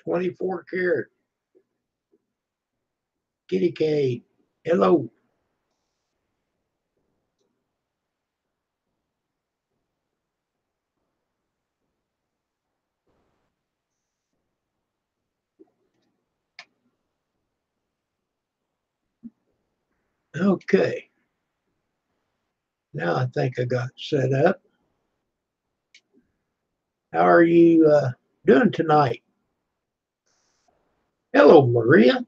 24 karat kitty cade. Hello. Okay. Now I think I got set up. How are you doing tonight? Hello, Maria.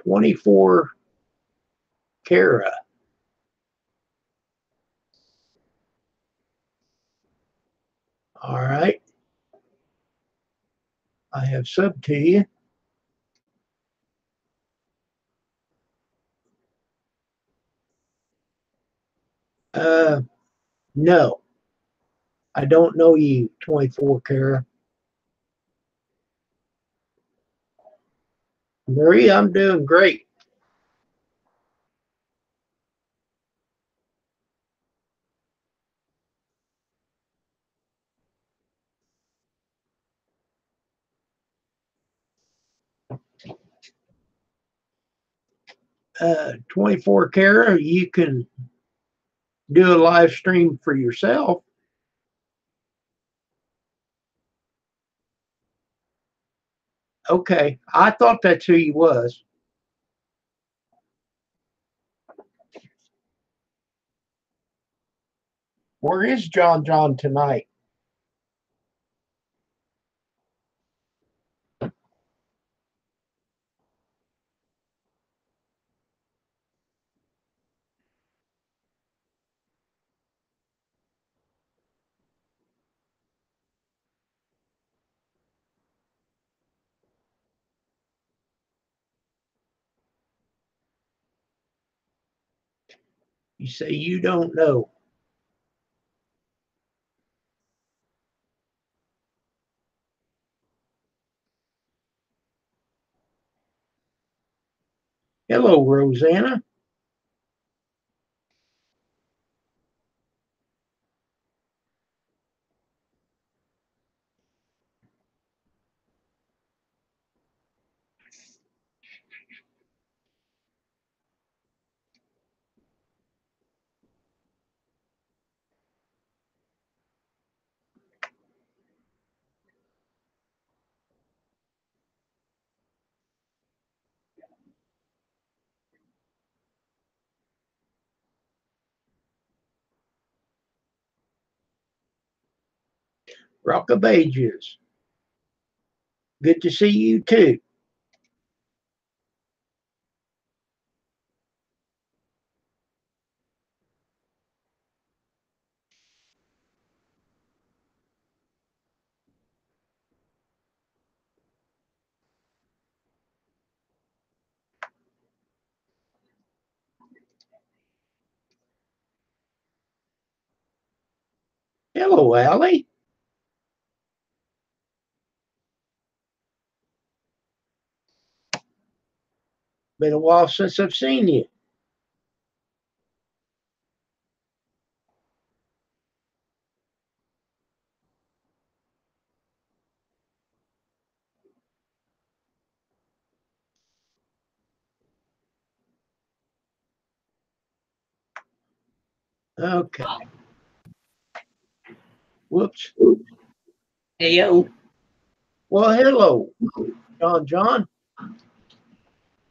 $24 carat. All right. I have subbed to you. No, I don't know you, 24 carat. Maria, I'm doing great. 24 carat, you can do a live stream for yourself. Okay, I thought that's who you was. Where is John tonight? You say you don't know. Hello, Rosanna. Rock of Ages. Good to see you too. Hello, Allie. Been a while since I've seen you. Okay. Whoops. Hey, yo. Well, hello, John.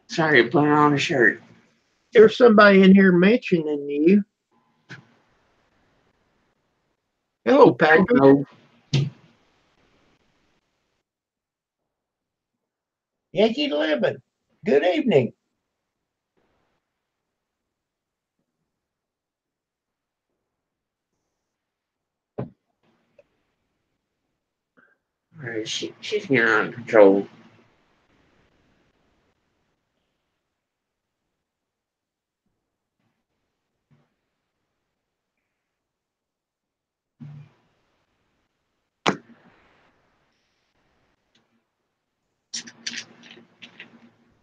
Sorry, putting on a shirt. There's somebody in here mentioning you. Hello, Patrick. Hello. Yankee Living. Good evening. All right, she's getting out of control.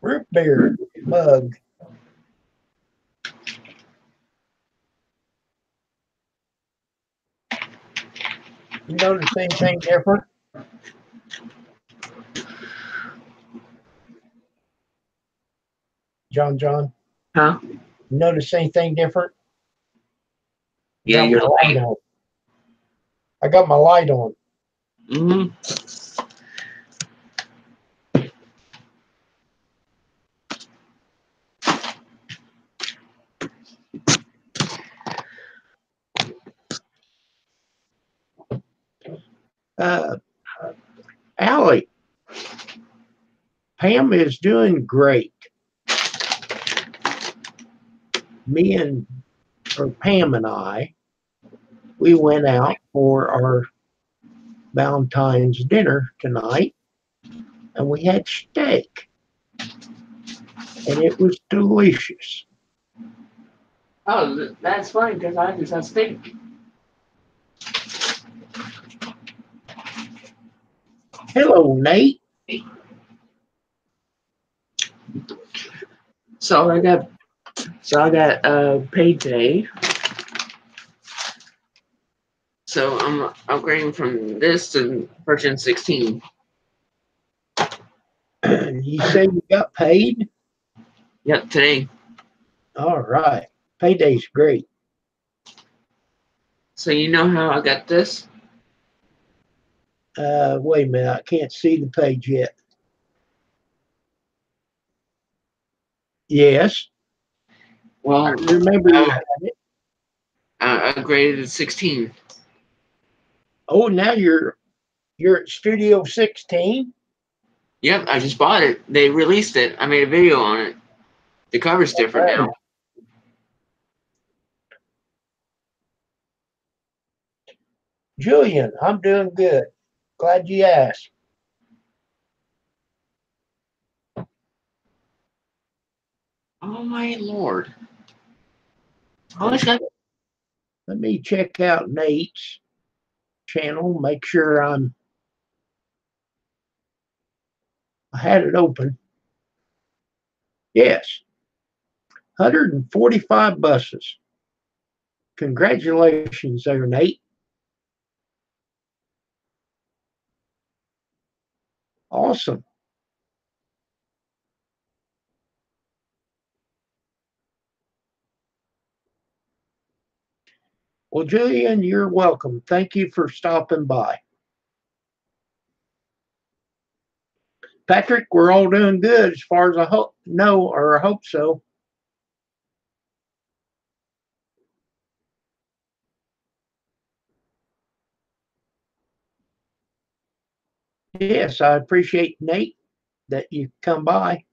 Root beer mug. You notice anything different? John? Huh? You notice anything different? Yeah, Got you're my light late. on. I got my light on. Mm-hmm. Allie, Pam is doing great. Pam and I, we went out for our Valentine's dinner tonight, and we had steak, and it was delicious. Oh, that's funny because I just had steak. Hello, Nate. So I got paid today. So I'm upgrading from this to version 16. You say you got paid? Yep, today. All right. Payday's great. So you know how I got this? Wait a minute. I can't see the page yet. Yes. Well, I remember you had it. I upgraded to 16. Oh, now you're at Studio 16? Yep, I just bought it. They released it. I made a video on it. The cover's different now. Julian, I'm doing good. Glad you asked. Oh my lord. Let me check out Nate's channel, make sure I had it open. Yes, 145 buses. Congratulations there, Nate. Awesome. Well, Julian, you're welcome. Thank you for stopping by. Patrick, we're all doing good as far as I hope so. Yes, I appreciate Nate that you come by.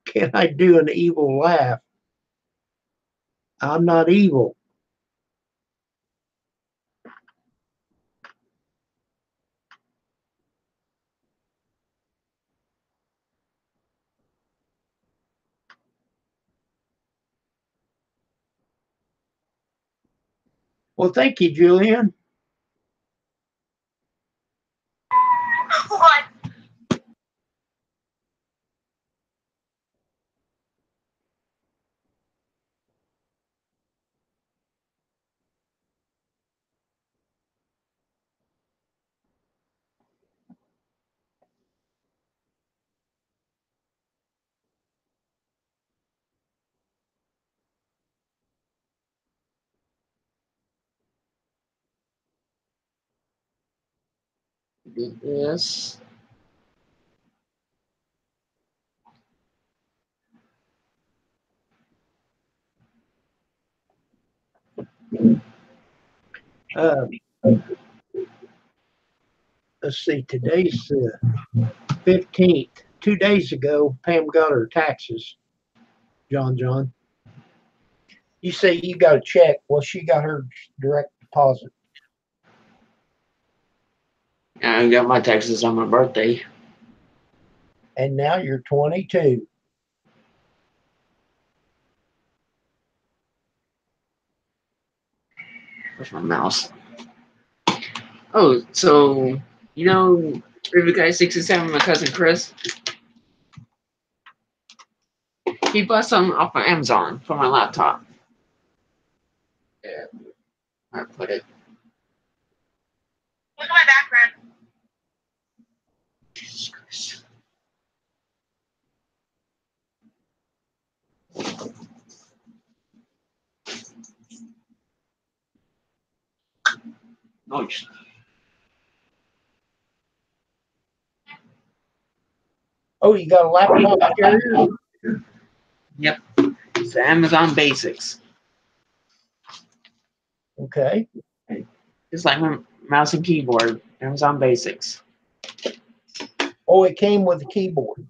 Can I do an evil laugh? I'm not evil. Well, thank you, Julian. What? Yes. Uh, let's see, today's 15th. 2 days ago, Pam got her taxes. John. You say you got a check. Well, she got her direct deposit. I got my taxes on my birthday. And now you're 22. Where's my mouse? Oh, so you know River Guy 67, my cousin Chris? He bought some off of Amazon for my laptop. Yeah. I put it. What's my background? Jesus Christ. Nice. Oh, you got a laptop carrier? Yep. It's the Amazon Basics. Okay. It's like my mouse and keyboard. Amazon Basics. Oh, it came with a keyboard.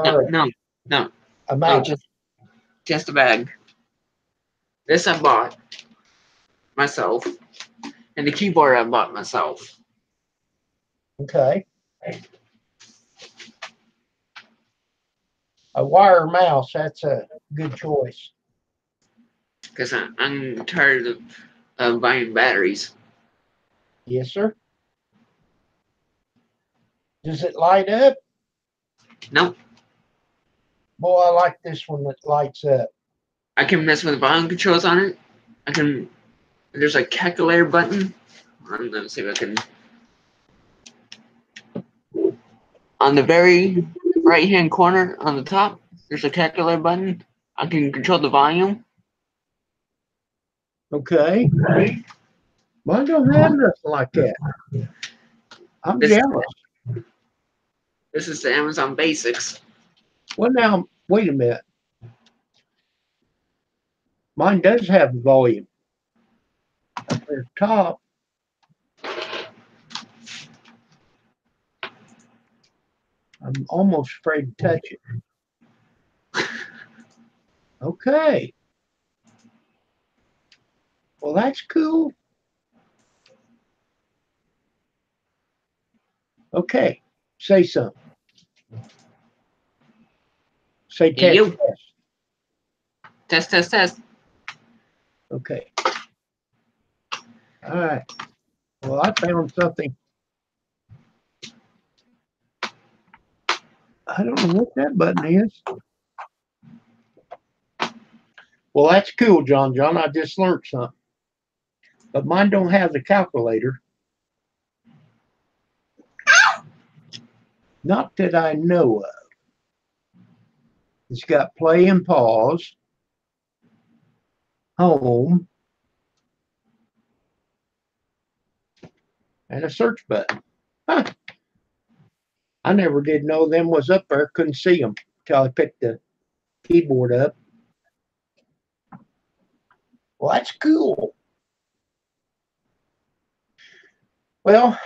No, Or no, a no, mouse. just a bag. This I bought myself, and the keyboard I bought myself. Okay. A wire mouse, that's a good choice. Because I'm tired of buying batteries. Yes, sir. Does it light up? Nope. Boy, I like this one that lights up. I can mess with the volume controls on it. I can. There's a calculator button. Let me see if I can. On the very right hand corner on the top, there's a calculator button. I can control the volume. Okay. Mine don't have nothing like that. I'm This jealous. this is the Amazon Basics. Well, now, wait a minute. Mine does have volume. Up at the top. I'm almost afraid to touch it. Okay. Well, that's cool. Okay. Say something. Say Hey, test, you. test. Test. Okay. All right. Well, I found something. I don't know what that button is. Well, that's cool, John. I just learned something. But mine don't have the calculator. Not that I know of. It's got play and pause, home, and a search button. Huh. I never did know them was up there. Couldn't see them till I picked the keyboard up. Well, that's cool. Well,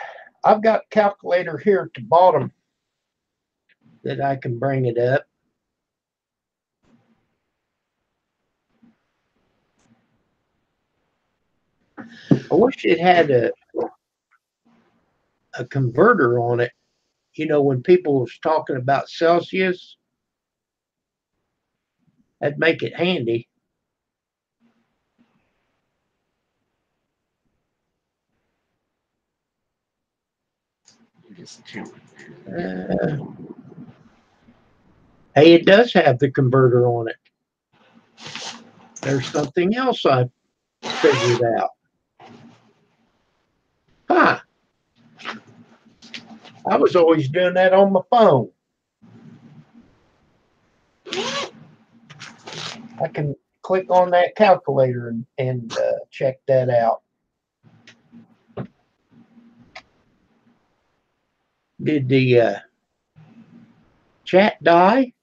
I've got a calculator here at the bottom that I can bring it up. I wish it had a converter on it. You know, when people was talking about Celsius, that'd make it handy. Uh, hey, it does have the converter on it. There's something else I figured out. Huh. I was always doing that on my phone. I can click on that calculator and check that out. Did the chat die?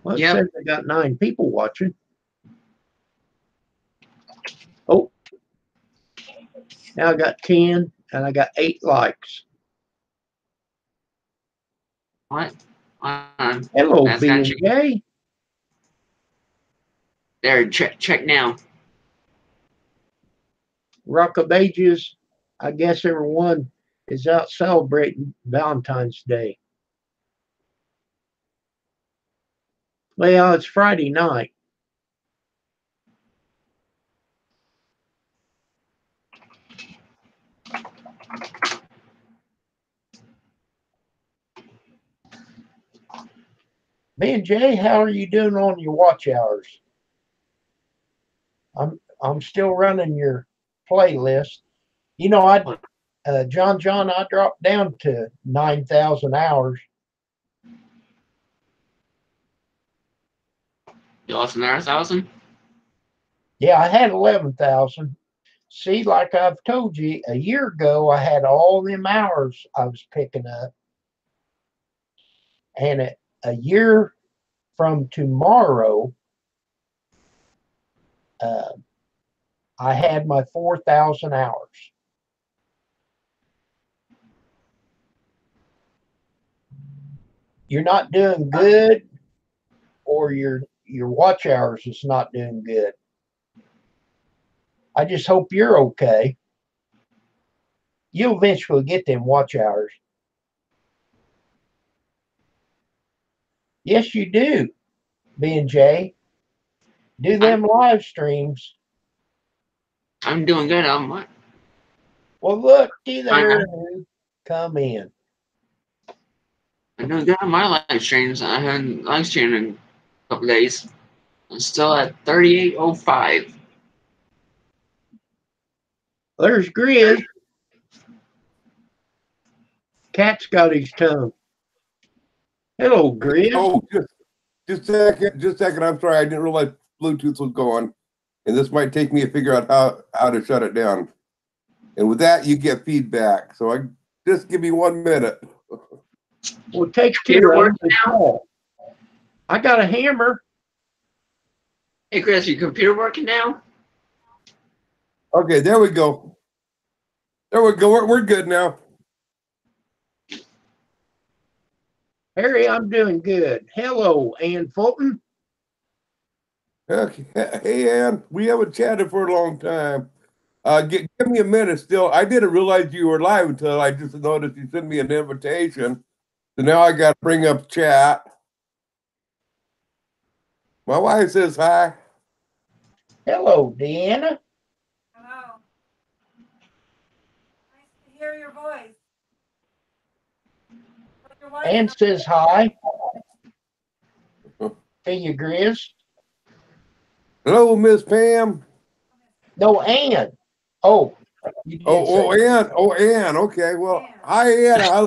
Well, it Yep. says I got 9 people watching. Oh, now I got 10 and I got 8 likes. What? Hello, That's got you. B&J. There, check now. Rock of Ages. I guess everyone is out celebrating Valentine's Day. Well, it's Friday night. B and J, how are you doing on your watch hours? I'm still running your playlist. You know, John, I dropped down to 9,000 hours. You lost another 1,000? Yeah, I had 11,000. See, like I've told you, a year ago, I had all them hours I was picking up. And a year from tomorrow, uh, I had my 4,000 hours. You're not doing good, or your watch hours is not doing good. I just hope you're okay. You'll eventually get them watch hours. Yes, you do, B and J. Do them live streams. I'm doing good. I'm what? Well, looky there who come in. I'm doing good on my live streams. I haven't live streamed in a couple days. I'm still at 3805. There's Grizz. Cat's got his tongue. Hello, Grizz. Oh, just a second. I'm sorry, I didn't realize Bluetooth was going, and this might take me to figure out how to shut it down. And with that, you get feedback. So just give me 1 minute. Well, take two of them. I got a hammer. Hey, Chris, your computer working now? Okay, there we go. There we go. We're good now. Harry, I'm doing good. Hello, Ann Fulton. Okay. Hey, Ann, we haven't chatted for a long time. Give me a minute still. I didn't realize you were live until I just noticed you sent me an invitation. So now I got to bring up chat. My wife says hi. Hello, Deanna. Hello. Nice to hear your voice. Ann says hi. Hey, you Grizz. Hello, Miss Pam. No, Ann. Oh. Ann. Okay, well, Ann. Hi, Ann. I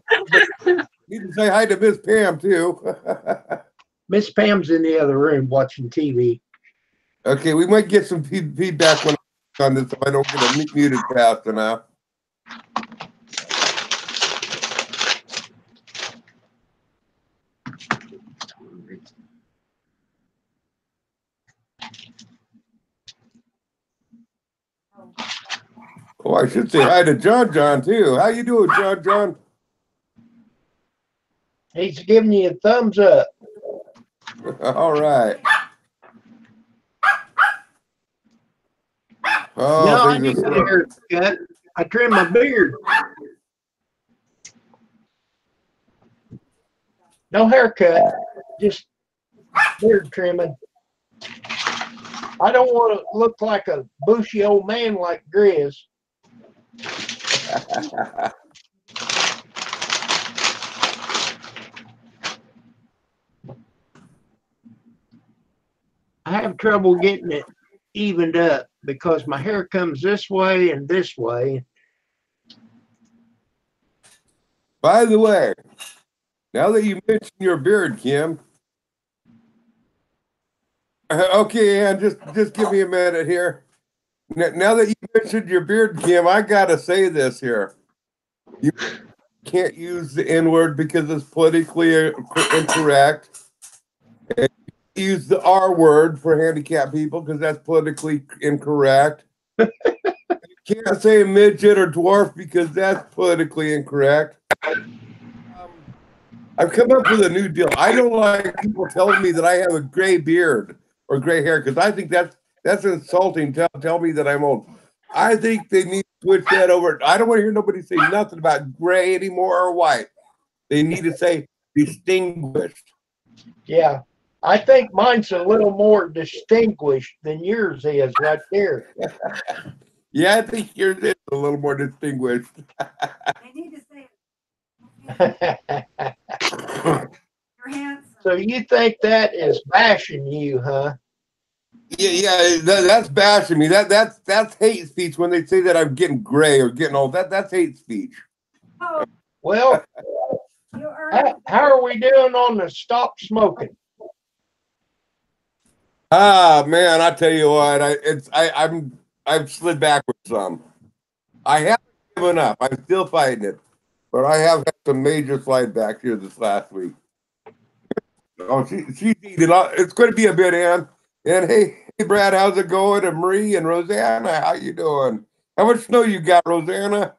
need to say hi to Miss Pam too. Miss Pam's in the other room watching TV. Okay, we might get some feedback when on this if I don't get it muted fast enough. Oh, I should say hi to John too. How you doing, John? He's giving you a thumbs up. All right. Oh, no, I need a haircut. I trim my beard. No haircut, just beard trimming. I don't want to look like a bushy old man like Grizz. I have trouble getting it evened up because my hair comes this way and this way. By the way, now that you mentioned your beard, Kim. Okay, Ann, just give me a minute here. Now that you mentioned your beard, Kim, I gotta say this here. You can't use the N-word because it's politically incorrect. And use the R word for handicapped people because that's politically incorrect. You can't say midget or dwarf because that's politically incorrect. I've come up with a new deal. I don't like people telling me that I have a gray beard or gray hair because I think that's insulting. Tell me that I'm old. I think they need to switch that over. I don't want to hear nobody say nothing about gray anymore or white. They need to say distinguished. Yeah, I think mine's a little more distinguished than yours is right there. Yeah, I think yours is a little more distinguished. They need to say it. You're handsome. So you think that is bashing you, huh? Yeah, that's bashing me. That's hate speech when they say that I'm getting gray or getting old. That's hate speech. Oh, Well, you earned how are we doing on the stop smoking? Ah man, I tell you what, I've slid backwards some. I haven't given up. I'm still fighting it, but I have had some major slide back here this last week. Oh, she's eating. It's going to be a bit, Ann. And hey, Brad, how's it going? And Marie and Rosanna, how you doing? How much snow you got, Rosanna?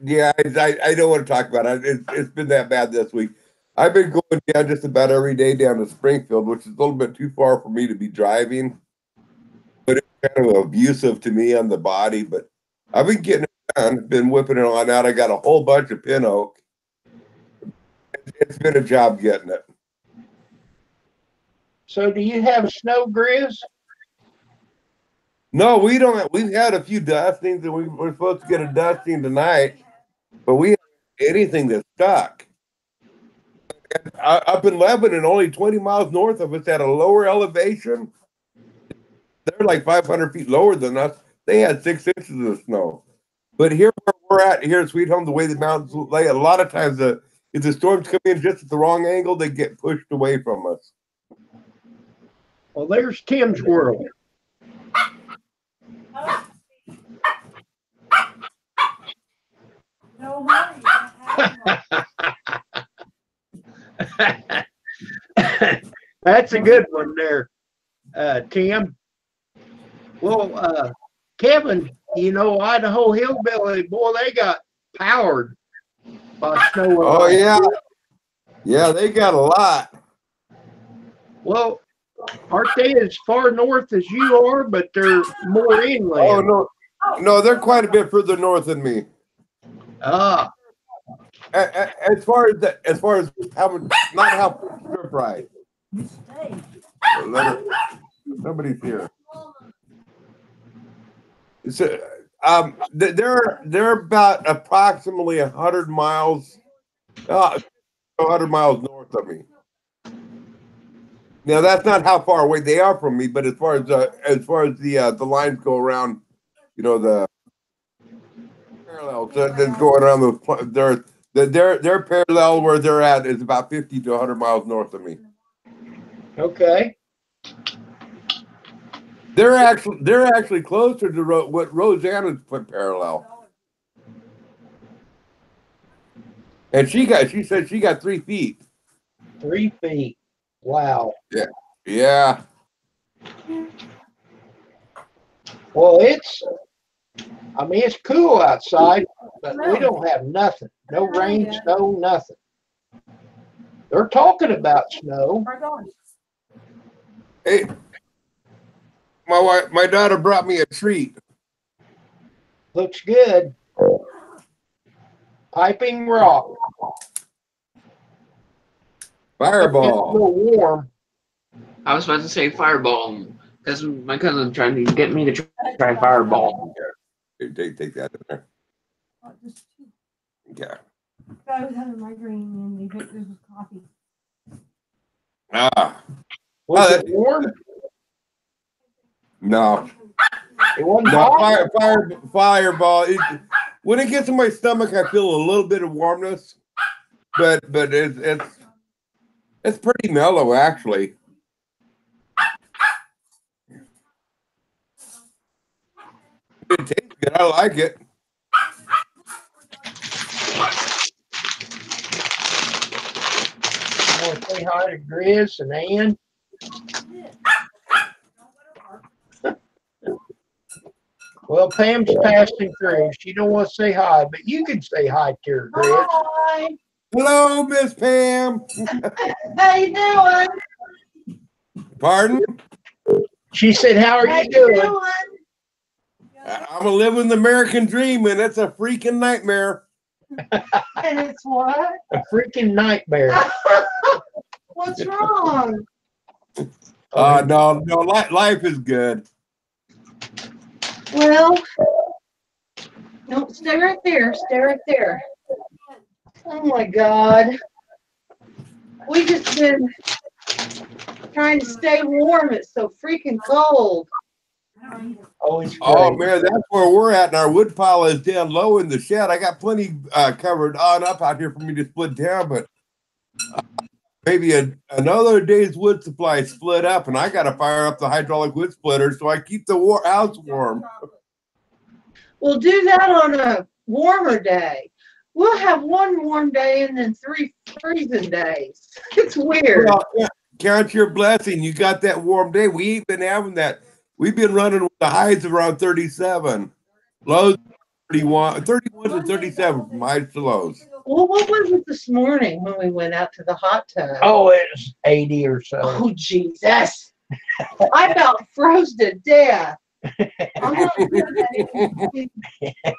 Yeah, I don't want to talk about it. It's been that bad this week. I've been going down just about every day down to Springfield, which is a little bit too far for me to be driving. But it's kind of abusive to me on the body. But I've been getting it done, been whipping it on out. I got a whole bunch of pin oak. It's been a job getting it. So do you have snow grizz? No, we don't. We've had a few dustings, and we're supposed to get a dusting tonight, but we haven't had anything that's stuck. Up in Lebanon, only 20 miles north of us, at a lower elevation, they're like 500 feet lower than us. They had 6 inches of snow. But here where we're at, here in Sweet Home, the way the mountains lay, a lot of times if the storms come in just at the wrong angle, they get pushed away from us. Well, there's Tim's world. no money. That's a good one there, Tim. Well, Kevin, you know, Idaho Hillbilly, boy, they got powered by snow. Oh, yeah. Yeah, they got a lot. Well, aren't they as far north as you are, but they're more inland? Oh, no. No, they're quite a bit further north than me. Ah, As far as how much, not how strip ride. Somebody's here. So, they're about approximately 100 miles, 100 miles north of me. Now that's not how far away they are from me, but as far as the lines go around, you know, the parallels that's going around those, they're parallel where they're at is about 50 to 100 miles north of me. okay. They're actually closer to what Rosanna's put parallel, and she said she got 3 feet. 3 feet. Wow. Yeah. Well, it's cool outside, but we don't have nothing. No rain, snow, nothing. They're talking about snow. Hey, my daughter brought me a treat. Looks good. Piping rock. It's a Fireball. little warm. I was about to say Fireball because my cousin tried to get me to try Fireball. Here, take that in there. Okay. I was having migraine and they think this was coffee. Ah. Was Oh, it warm? No. It wasn't No, hot? fireball. When it gets in my stomach, I feel a little bit of warmness, but it's pretty mellow actually. It tastes good. I like it. I want to say hi to Grizz and Ann. Well, Pam's passing through. She don't want to say hi, but you can say hi to her, Grizz. Hi. Hello, Miss Pam. How you doing? Pardon? She said, how are How you doing? I'm living the American dream, and it's a freaking nightmare. And it's what? A freaking nightmare. What's wrong? No, life is good. Well, no, stay right there. Stay right there. Oh my God. We just been trying to stay warm. It's so freaking cold. Oh, it's Oh great. man, that's where we're at, and our wood pile is down low in the shed. I got plenty covered on up out here for me to split down, but maybe another day's wood supply split up, and I got to fire up the hydraulic wood splitter so I keep the house warm. We'll do that on a warmer day. We'll have one warm day and then 3 freezing days. It's weird. Well, count your blessing. You got that warm day. We ain't been having that. We've been running with the highs around 37. Lows 31 to 37 from highs to lows. Well, what was it this morning when we went out to the hot tub? Oh, it's 80 or so. Oh, Jesus. I about froze to death. I'm not doing that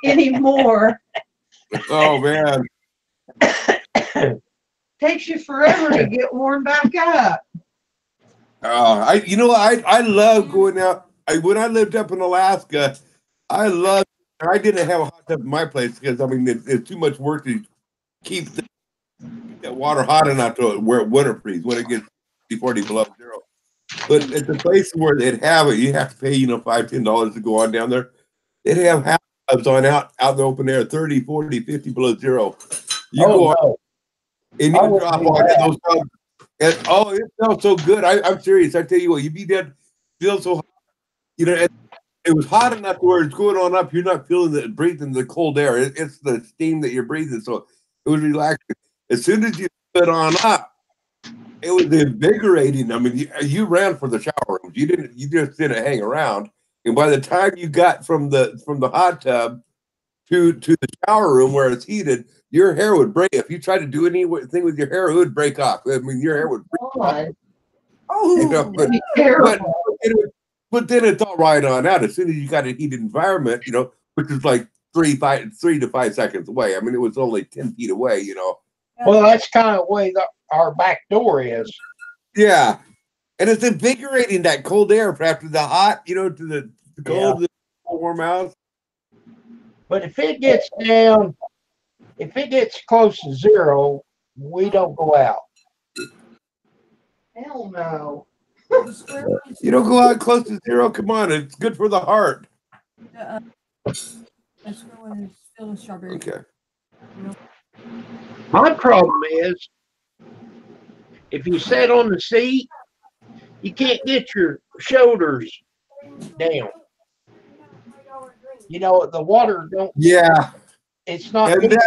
anymore. Oh man. Takes you forever to get warmed back up. I love going out. When I lived up in Alaska, I didn't have a hot tub in my place because I mean it's too much work to keep that water hot enough to where it winter freeze when it gets 40 below zero. But at the place where they'd have it, you have to pay $5-10 to go on down there. They'd have hot tubs on out in the open air, 30, 40, 50 below zero. You go on and I you wouldn't drop do on that. those tubs. And it felt so good. I'm serious. I tell you what, you be dead, feel so hot. And it was hot enough where it's going on up. You're not feeling breathing the cold air. It's the steam that you're breathing. So it was relaxing. As soon as you put on up, it was invigorating. I mean, you ran for the shower rooms. You just didn't hang around. And by the time you got from the hot tub to the shower room where it's heated, your hair would break. If you tried to do anything with your hair, it would break off. I mean, your hair would break off. Oh, But terrible. but then it's all right on out. As soon as you got a heated environment, which is like 3 to 5 seconds away. I mean, it was only 10 feet away. Well, that's kind of the way our back door is. Yeah, and it's invigorating that cold air after the hot, to the cold, the warm house. But if it gets close to zero, we don't go out. Hell no. You don't go out close to zero. Come on, it's good for the heart. That's one is still a strawberry. Okay. My problem is, if you sit on the seat, you can't get your shoulders down. The water don't. Yeah, It's not. and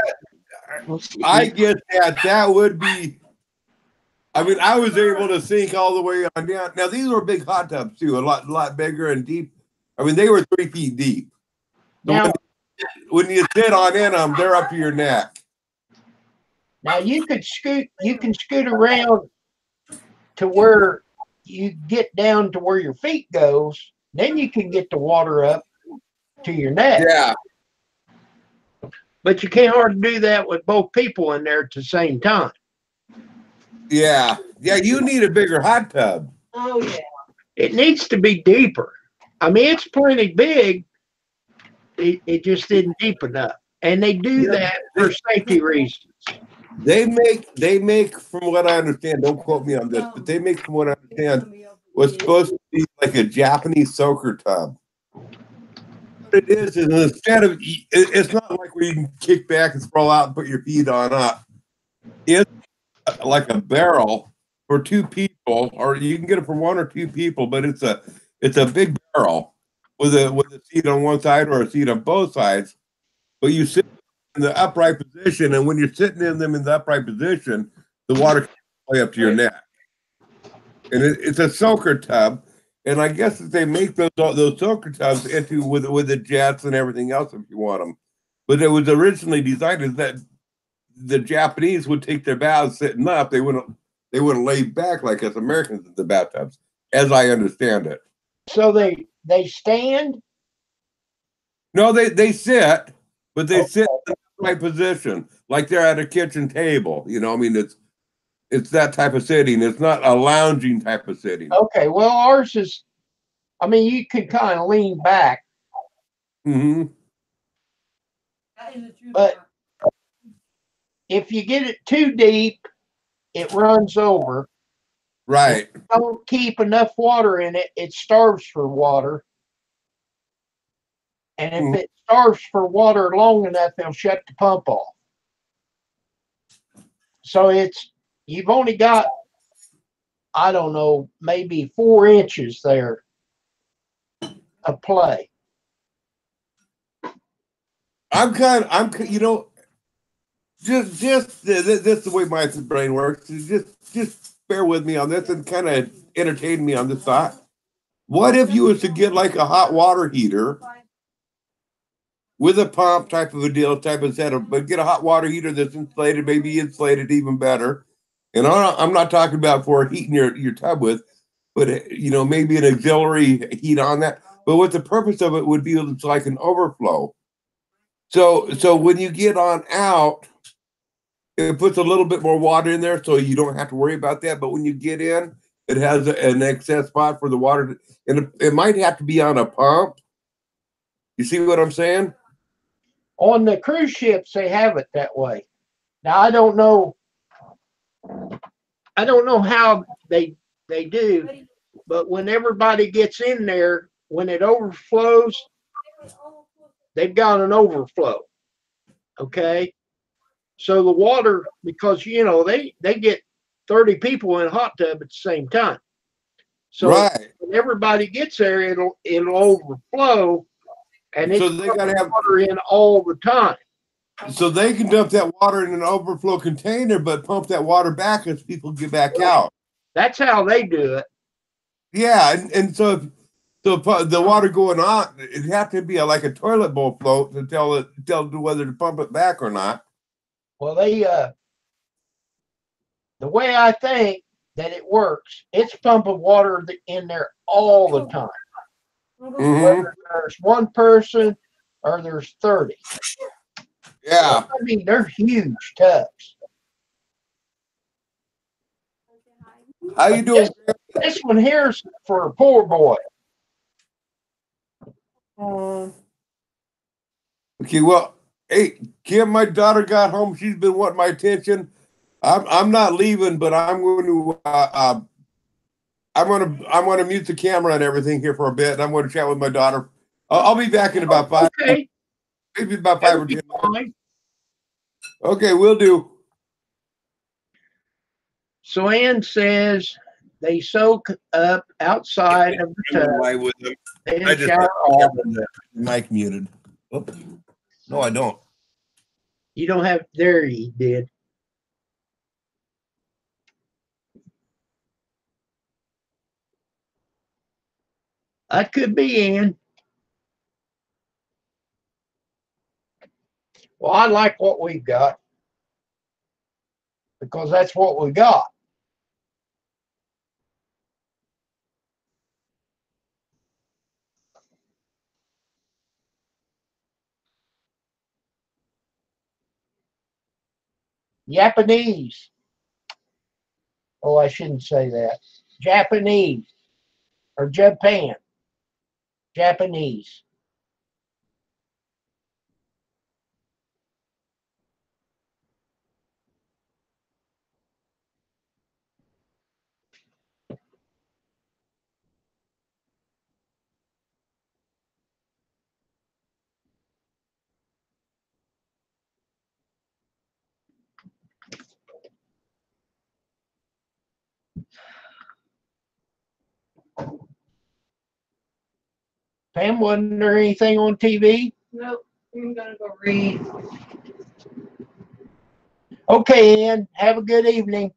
I guess that would be. I mean, I was able to sink all the way on down. Now these were big hot tubs too, a lot bigger and deep. I mean, they were 3 feet deep. So Now, when you sit on in them, they're up to your neck. now you can scoot around to where you get down to where your feet goes. Then you can get the water up to your neck. Yeah. But you can't hardly do that with both people in there at the same time. Yeah. You need a bigger hot tub. Oh, yeah. It needs to be deeper. I mean, it's plenty big. It just isn't deep enough. And they do that for safety reasons. They make, from what I understand, don't quote me on this, but they make, from what I understand, what's supposed to be like a Japanese soaker tub. What it is instead of, it's not like where you can kick back and sprawl out and put your feet on up. It's like a barrel for 2 people, or you can get it for 1 or 2 people, but it's a big barrel with a seat on one side or a seat on both sides. But you sit in the upright position, and when you're sitting in them in the upright position, the water can play up to your neck. And it's a soaker tub, and I guess that they make those soaker tubs into with the jets and everything else if you want them. But it was originally designed as that the Japanese would take their baths sitting up. They wouldn't lay back like us Americans in the bathtubs, as I understand it. So they stand? No, they sit, but they sit in the right position, like they're at a kitchen table. I mean, it's that type of sitting. It's not a lounging type of sitting. Okay, well, ours is, I mean, you can kind of lean back. Mm-hmm. But if you get it too deep, it runs over. Right. If you don't keep enough water in it, it starves for water. And if it starves for water long enough, they'll shut the pump off. So you've only got, I don't know, maybe 4 inches there of play. You know, just this is the way my brain works. Just bear with me on this and kind of entertain me on this thought. What if you was to get like a hot water heater with a pump type of a deal, type of setup, but get a hot water heater that's insulated, maybe insulated even better. And I'm not talking about for heating your tub with, but you know, maybe an auxiliary heat on that. But what the purpose of it would be, it's like an overflow. So when you get on out, it puts a little bit more water in there, so you don't have to worry about that. But when you get in, it has an excess spot for the water, and it might have to be on a pump. You see what I'm saying? On the cruise ships, they have it that way. Now I don't know how they do, but when everybody gets in there, when it overflows, they've got an overflow. Okay. So the water, because you know, they get 30 people in a hot tub at the same time. So Right. when everybody gets there, it'll overflow, and So it's they gotta have water in all the time. so they can dump that water in an overflow container, but pump that water back as people get back out. That's how they do it. Yeah, and so the water going on, it have to be like a toilet bowl float to tell whether to pump it back or not. Well, the way I think that it works, it's pumping water in there all the time. Mm-hmm. Whether there's one person or there's 30. Yeah. I mean, they're huge tubs. How you doing? This one here's for a poor boy. Okay, well, hey, Kim, my daughter got home. She's been wanting my attention. I'm not leaving, but I'm gonna mute the camera and everything here for a bit. And I'm going to chat with my daughter. I'll be back in about 5. Okay. Maybe about 5 or 10 minutes. Fine. Okay, we'll do. So Ann says they soak up outside of the tub With them. and shower off. the mic muted. Oops. No, I don't. You don't have, there you did. That could be Ann. Well, I like what we've got because that's what we got. Japanese. Oh, I shouldn't say that. Japanese or Japan. Japanese. Pam, wasn't there anything on TV? Nope, I'm gonna go read. Okay, Ann, have a good evening.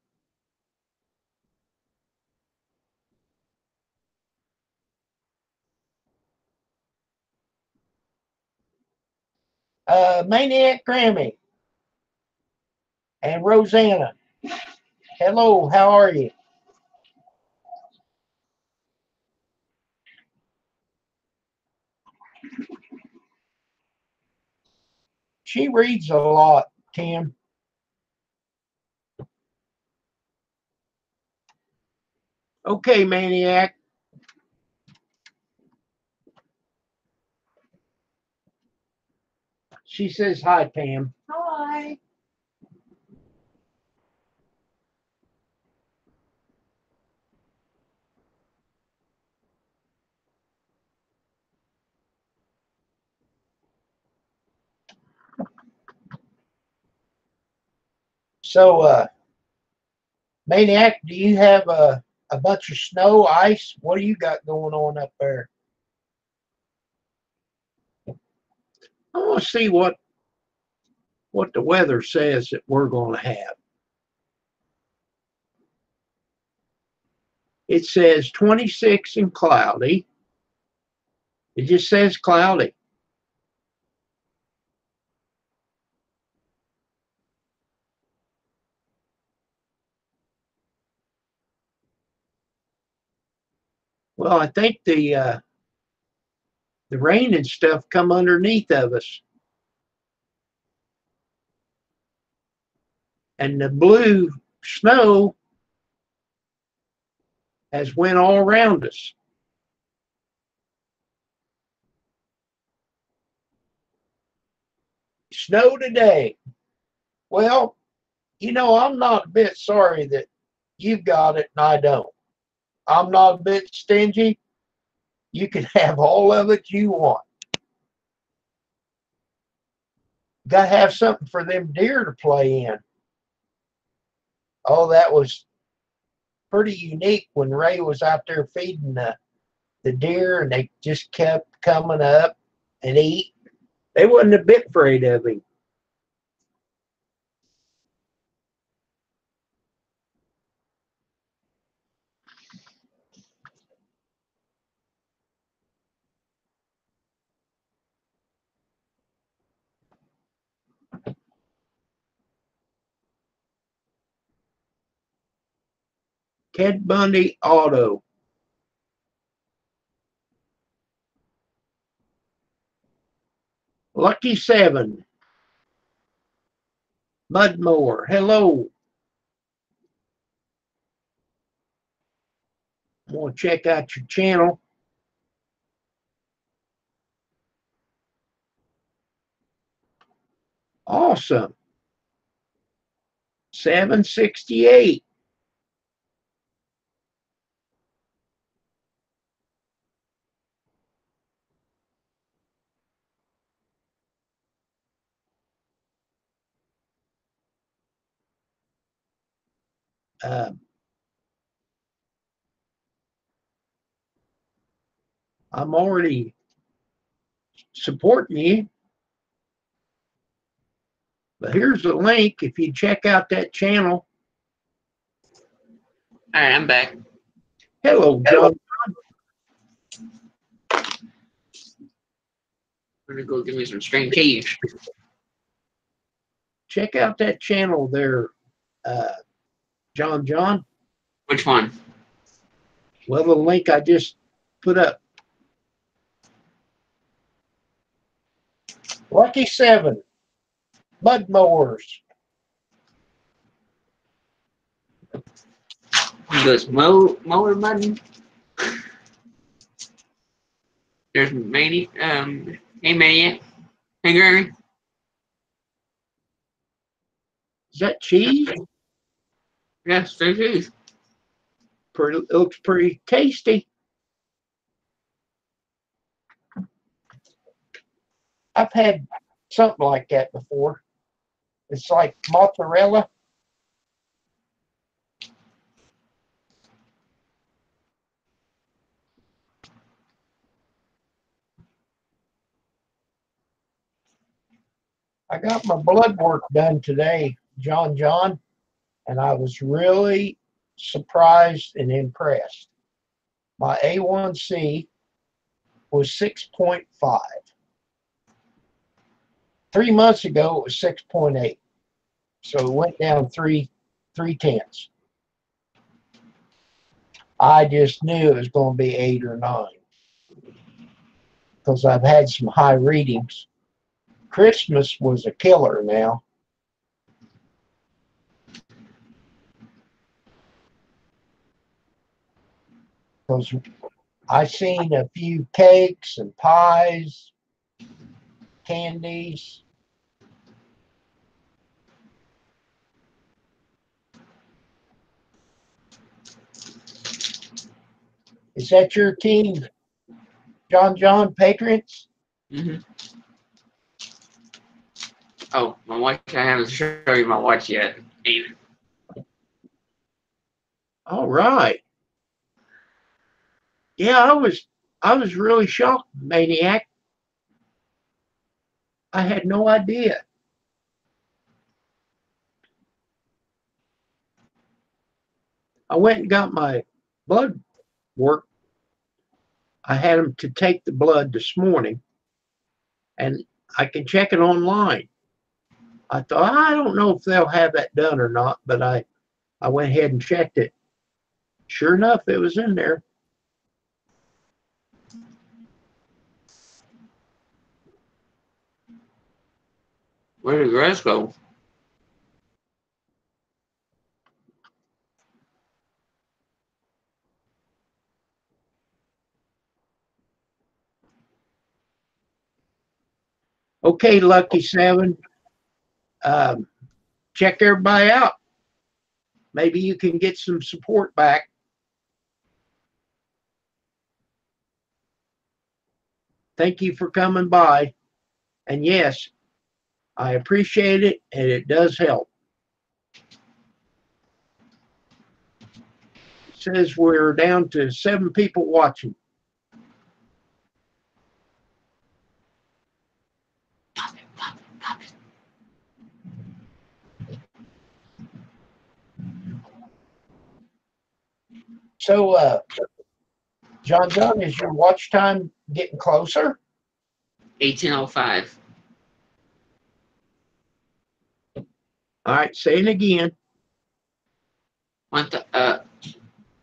Maniac Grammy and Rosanna. Hello, how are you? She reads a lot, Tim. Okay, Maniac. She says hi, Pam. Hi. So, Maniac, do you have a bunch of snow, ice? What do you got going on up there? I want to see what the weather says that we're going to have. It says 26 and cloudy. It just says cloudy. Well, I think the rain and stuff come underneath of us. And the blue snow has went all around us. Snow today. Well, I'm not a bit sorry that you've got it and I don't. I'm not a bit stingy. You can have all of it you want. Got to have something for them deer to play in. Oh, that was pretty unique when Ray was out there feeding the deer, and they just kept coming up and eat. They wasn't a bit afraid of him. Ted Bundy Auto. Lucky 7. Mudmore. Hello. I'm going to check out your channel. Awesome. 768. I'm already supporting you. But here's the link if you check out that channel. All right, I'm back. Hello, John. I'm gonna go give me some string cage. Check out that channel there, John. Which one? Well, the link I just put up. Lucky 7. Mud mowers. This mower button. There's Manny. Hey Maniac. Hey Gary. Is that cheese? Yes, there it is. It looks pretty tasty. I've had something like that before. It's like mozzarella. I got my blood work done today, John, and I was really surprised and impressed. My A1C was 6.5. 3 months ago, it was 6.8. So it went down 3/10. I just knew it was going to be 8 or 9 because I've had some high readings. Christmas was a killer now. Because I seen a few cakes and pies, candies. Is that your team, John Patriots? Mm-hmm. Oh, my watch. I haven't shown you my watch yet. Amen. All right. Yeah, I was really shocked, Maniac. I had no idea. I went and got my blood work. I had them to take the blood this morning, and I can check it online. I thought, I don't know if they'll have that done or not, but I went ahead and checked it. Sure enough, it was in there. Where did Grass go? Okay, Lucky Seven. Check everybody out. Maybe you can get some support back. Thank you for coming by. And yes, I appreciate it, and it does help. It says we're down to 7 people watching. So, John, is your watch time getting closer? 1805. All right, say it again.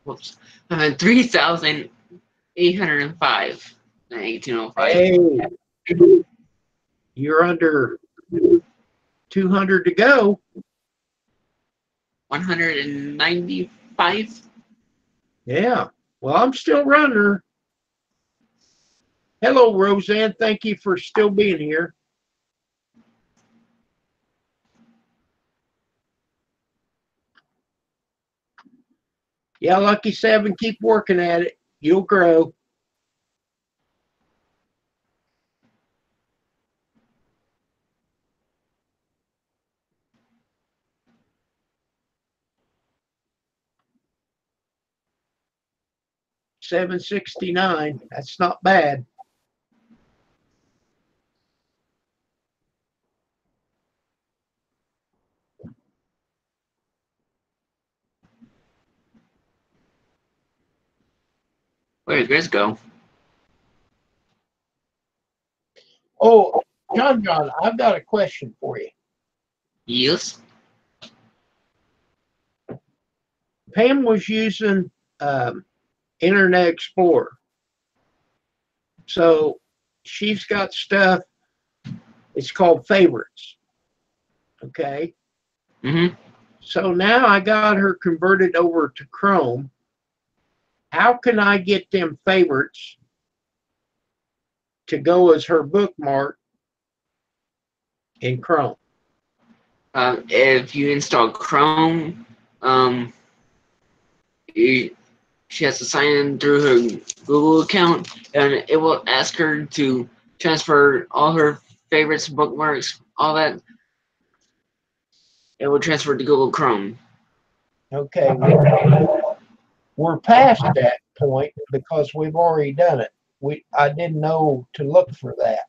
Whoops. 3,805. 1805. Hey, you're under 200 to go. 195. Yeah. Well, I'm still running her. Hello, Roseanne. Thank you for still being here. Yeah, Lucky Seven, keep working at it. You'll grow. $769. That's not bad. Where did Grace go? Oh, John, I've got a question for you. Yes. Pam was using Internet Explorer. So she's got stuff. It's called favorites. Okay. Mm-hmm. So now I got her converted over to Chrome. How can I get them favorites to go as her bookmark in Chrome? If you install Chrome, she has to sign in through her Google account, and it will ask her to transfer all her favorites, bookmarks, all that. It will transfer to Google Chrome. Okay. We're past that point because we've already done it. I didn't know to look for that.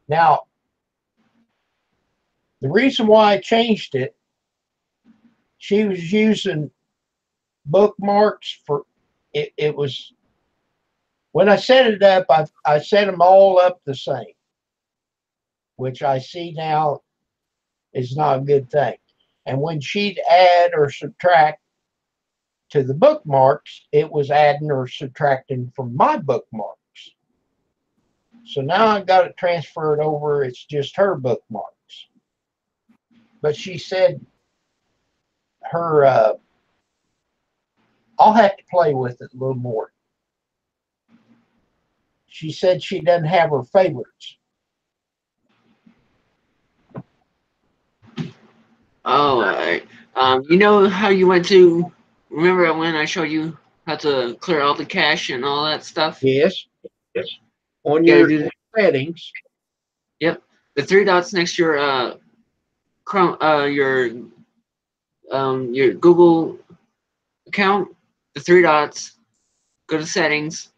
Now, the reason why I changed it, she was using bookmarks for it. It was when I set it up, I set them all up the same, which I see now is not a good thing. And when she'd add or subtract to the bookmarks, it was adding or subtracting from my bookmarks. So now I got it transferred over. It's just her bookmarks. But she said her, I'll have to play with it a little more. She said she doesn't have her favorites. Oh, alright. You know how you went to? Remember when I showed you how to clear all the cache and all that stuff? Yes. On You gotta your do that. settings. Yep. the three dots next to your Chrome, your Google account, the three dots, go to settings,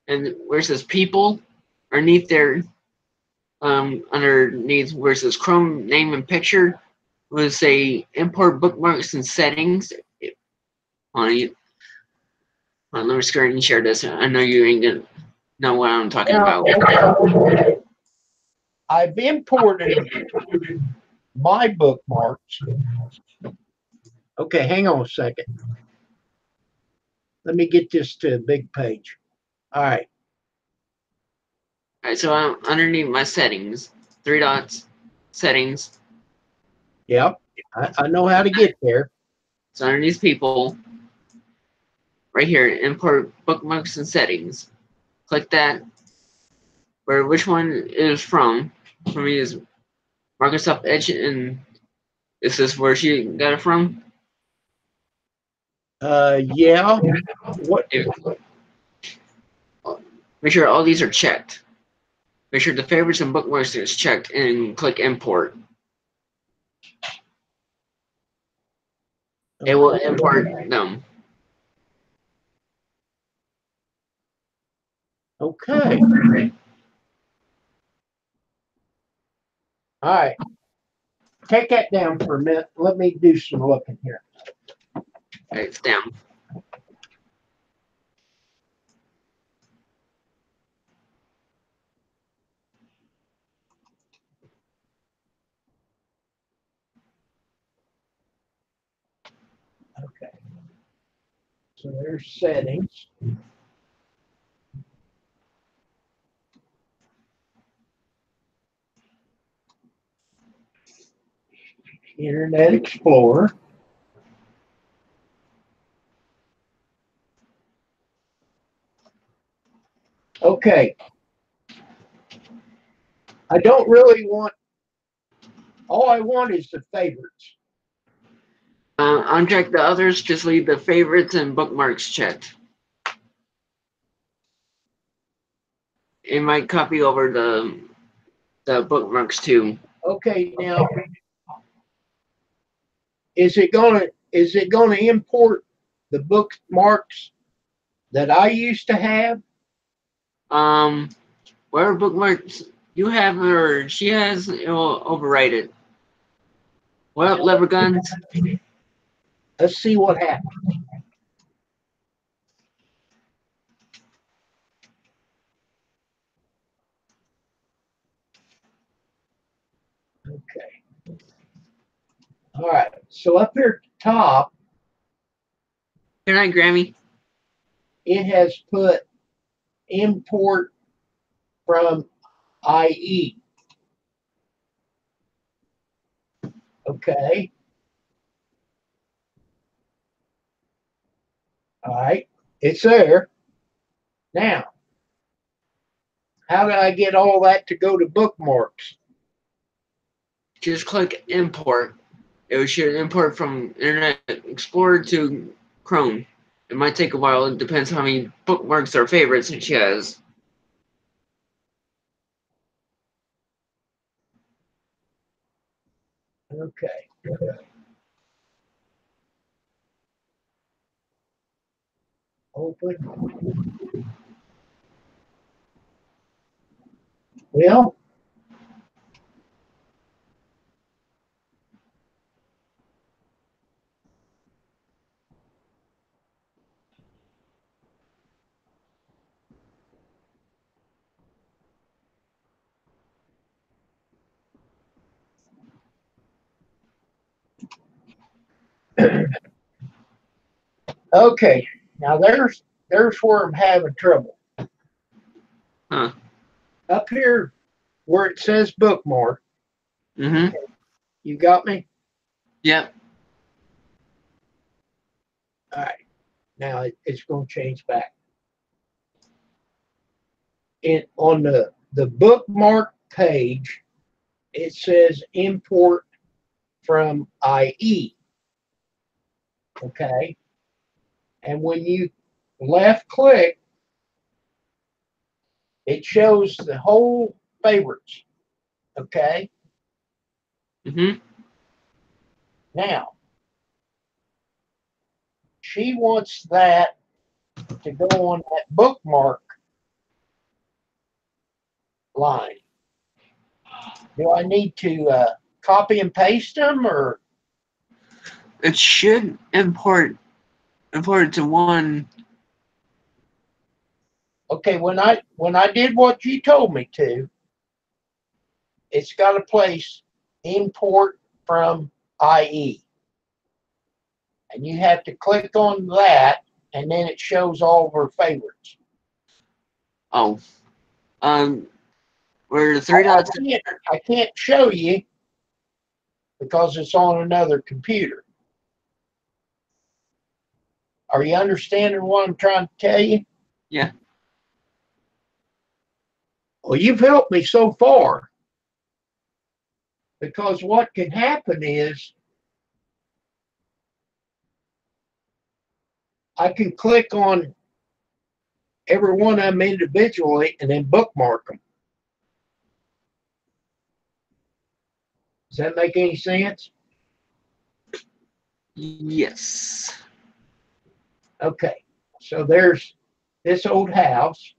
and where it says people, underneath there, underneath where it says Chrome name and picture, will say import bookmarks and settings. Hold on, let me screen and share this. I know you ain't gonna know what I'm talking about. I've imported my bookmarks. Okay, hang on a second. Let me get this to a big page. All right. All right, so I'm underneath my settings, three dots, settings. Yep. I know how to get there. So underneath people, right here, import bookmarks and settings. Click that. Where which one is from? For me is Microsoft Edge, and is this where she got it from? Yeah. What? Make sure all these are checked. Make sure the favorites and bookmarks is checked, and click import. It will import them. Okay. All right. Take that down for a minute. Let me do some looking here. Okay, it's down. Okay. So there's settings. Internet Explorer. Okay. I don't really want, all I want is the favorites. Uncheck the others, just leave the favorites and bookmarks checked. It might copy over the bookmarks too. Okay, now is it gonna import the bookmarks that I used to have? Whatever bookmarks you have or she has, it will overwrite it. What up, lever guns? Let's see what happens. Okay. All right. So up here at the top, Good night, Grammy. it has put import from IE. Okay. All right. It's there. Now, how did I get all that to go to bookmarks? Just click import. It should import from Internet Explorer to Chrome. It might take a while. It depends how many bookmarks or favorites she has. Okay. Open. Well, okay. Now there's where I'm having trouble. Huh. Up here where it says bookmark, Mm-hmm. you got me? Yep. All right. Now it's going to change back. On the bookmark page, it says import from IE. Okay. And when you left click, it shows the whole favorites. Okay. Mm-hmm. Now, she wants that to go on that bookmark line. Do I need to copy and paste them, or It should import to one. okay? When I did what you told me to, it's got a place import from IE, and you have to click on that, and then it shows all of her favorites. Oh, where the three dots. I can't show you because it's on another computer. Are you understanding what I'm trying to tell you? Yeah. Well, you've helped me so far, because what can happen is I can click on every one of them individually and then bookmark them. Does that make any sense? Yes. Okay, so there's this old house.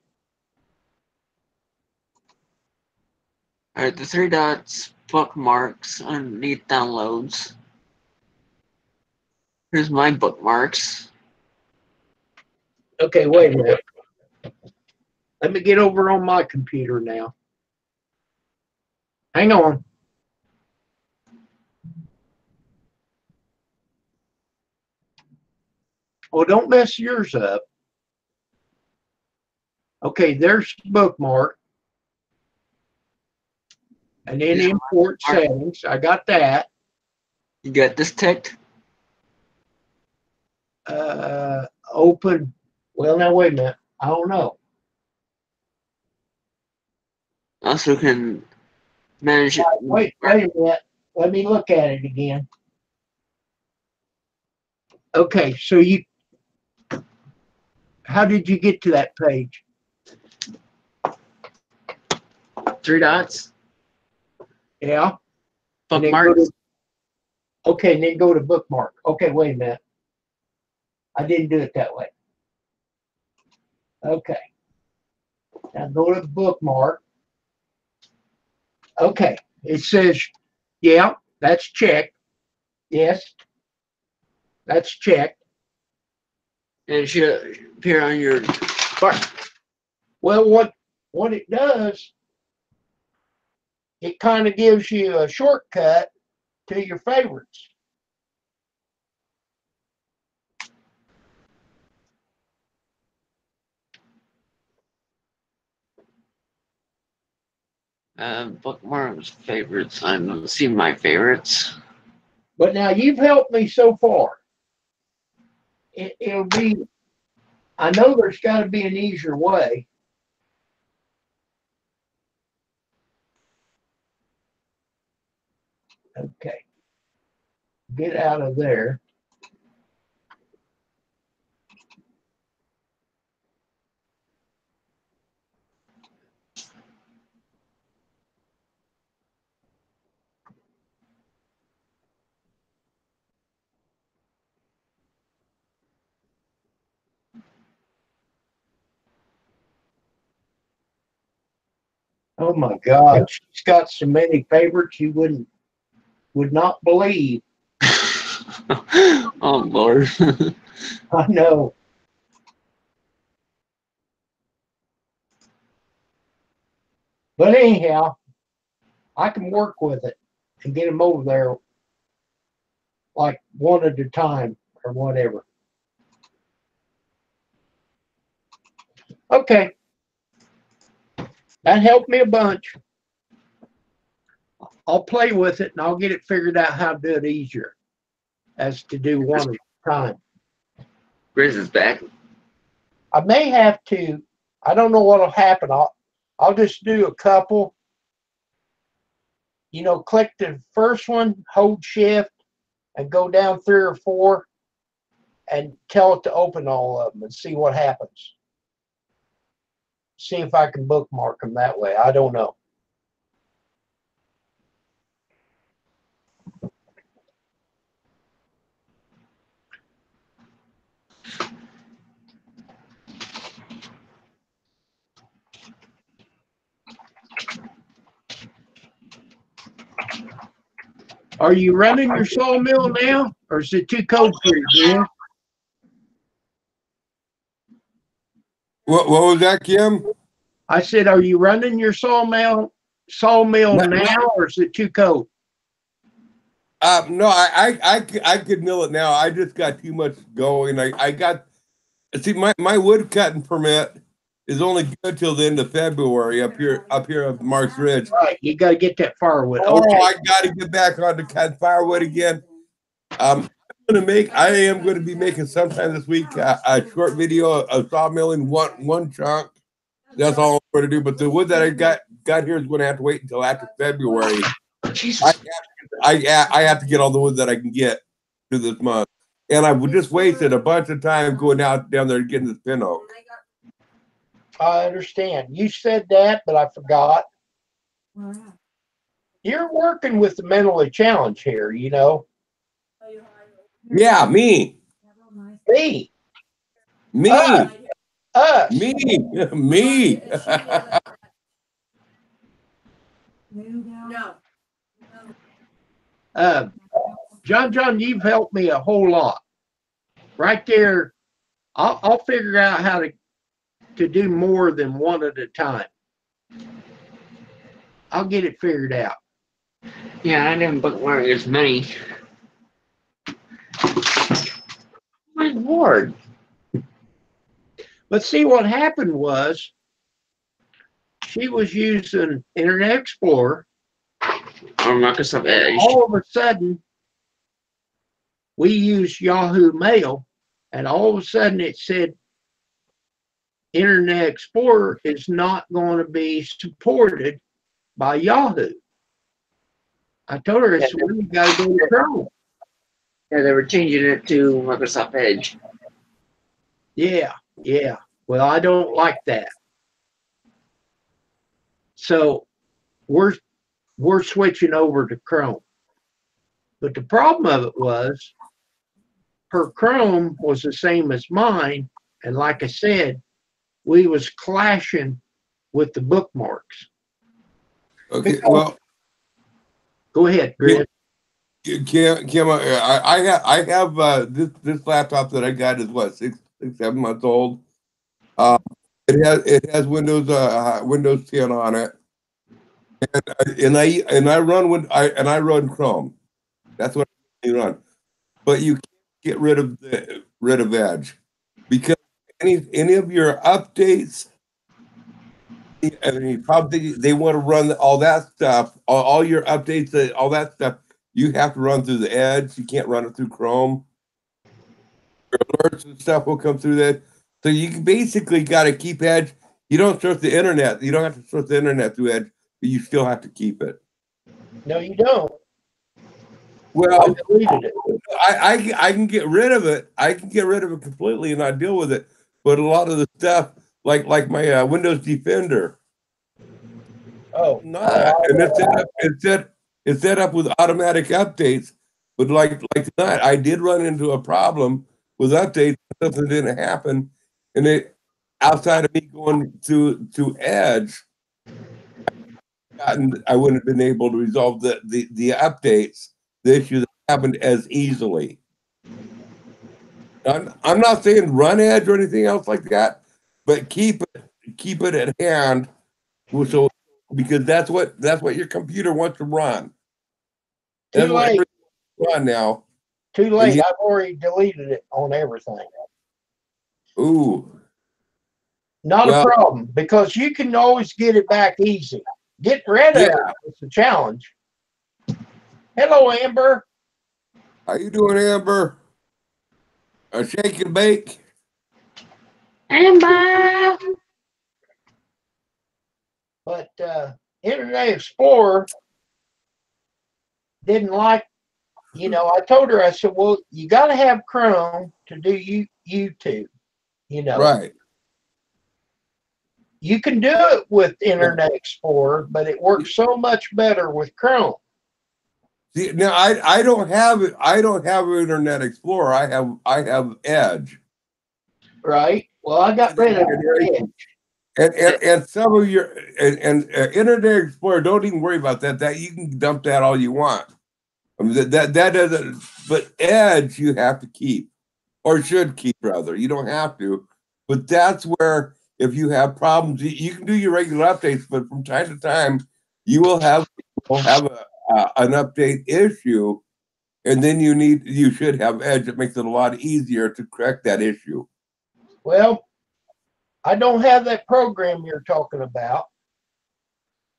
All right, the three dots bookmarks underneath downloads. Here's my bookmarks. Okay, wait a minute. Let me get over on my computer now. Hang on. Well, don't mess yours up. Okay, there's bookmark. And then Yeah. import settings. I got that. You got this ticked? Open. Well, now wait a minute. I don't know. Also can manage it. Wait a minute. Let me look at it again. Okay, so how did you get to that page? Three dots, Yeah. And then bookmarks. okay, and then go to bookmark. Okay, wait a minute. I didn't do it that way. Okay. Now go to bookmark. Okay. It says, yeah, that's checked. Yes, that's checked. And it should appear on your bar. Well, what it does, it kind of gives you a shortcut to your favorites. Bookmarks, favorites. I'm see my favorites. But now you've helped me so far. It'll be, I know there's got to be an easier way. Okay. Get out of there. Oh my God, she's got so many favorites you would not believe. Oh Lord. I know. But anyhow, I can work with it and get them over there like one at a time or whatever. Okay. That helped me a bunch. I'll play with it and I'll get it figured out how to do it easier as to do one at a time. Grizz is back. I may have to, I don't know what'll happen. I'll just do a couple. You know, click the first one, hold shift, and go down 3 or 4 and tell it to open all of them and see what happens. See if I can bookmark them that way. I don't know. Are you running your sawmill now, or is it too cold for you, Bill? What was that, Kim? I said, are you running your sawmill now, or is it too cold? No, I could mill it now. I just got too much going. I got, see, my wood cutting permit is only good till the end of February up here at Marks Ridge. Right, you got to get that firewood. Oh, Okay. I got to get back on to cut firewood again. I am going to be making sometime this week a short video of sawmilling one chunk. That's all I'm going to do. But the wood that I got here is going to have to wait until after February. Jesus. I have to get all the wood that I can get through this month, and I just wasted a bunch of time going down there getting this pin oak. I understand. You said that, but I forgot. You're working with the mentally challenged here, you know. Yeah, me. Me. Us. Me. No. John, you've helped me a whole lot. Right there, I'll figure out how to do more than one at a time. I'll get it figured out. Yeah, I didn't bookmark as many. My lord. But see, what happened was she was using Internet Explorer. On Microsoft Edge. All of a sudden, we used Yahoo Mail, and all of a sudden it said Internet Explorer is not going to be supported by Yahoo. I told her, I said, well, you got to go to Chrome. Yeah, they were changing it to Microsoft Edge. Yeah. Well, I don't like that. So we're switching over to Chrome. But the problem of it was her Chrome was the same as mine, and like I said, we was clashing with the bookmarks. Okay, well, go ahead, Chris. Kim, I have this laptop that I got is what 7 months old. It has Windows 10 on it, and I run Chrome. That's what I run. But you can't get rid of Edge because any of your updates, probably they want to run all that stuff, all your updates, all that stuff. You have to run through the Edge. You can't run it through Chrome. Your alerts and stuff will come through that. So you basically got to keep Edge. You don't surf the internet. You don't have to surf the internet through Edge, but you still have to keep it. No, you don't. Well, I deleted it. I can get rid of it. I can get rid of it completely and not deal with it. But a lot of the stuff, like my Windows Defender, and it's set up with automatic updates. But like tonight, I did run into a problem with updates. Something didn't happen, and it outside of me going to Edge, I wouldn't have been able to resolve the updates, the issue that happened as easily. I'm not saying run Edge or anything else like that, but keep it at hand, so because that's what your computer wants to run. Too late. Run now. Too late. I've already deleted it on everything. Ooh. Not a problem, because you can always get it back easy. Getting rid of it is a challenge. Hello, Amber. How you doing, Amber? A shake and bake. Amber. But Internet Explorer didn't like, I told her, I said, well, you got to have Chrome to do YouTube, Right. You can do it with Internet Explorer, but it works so much better with Chrome. See, now I don't have it. I don't have Internet Explorer. I have Edge. Right. Well, I got rid of Edge. And some of your Internet Explorer, don't even worry about that. That you can dump that all you want. I mean, that doesn't. But Edge, you have to keep, or should keep rather. You don't have to, but that's where if you have problems, you can do your regular updates, but from time to time, you will have an update issue, and then you should have Edge. It makes it a lot easier to correct that issue. Well, I don't have that program you're talking about.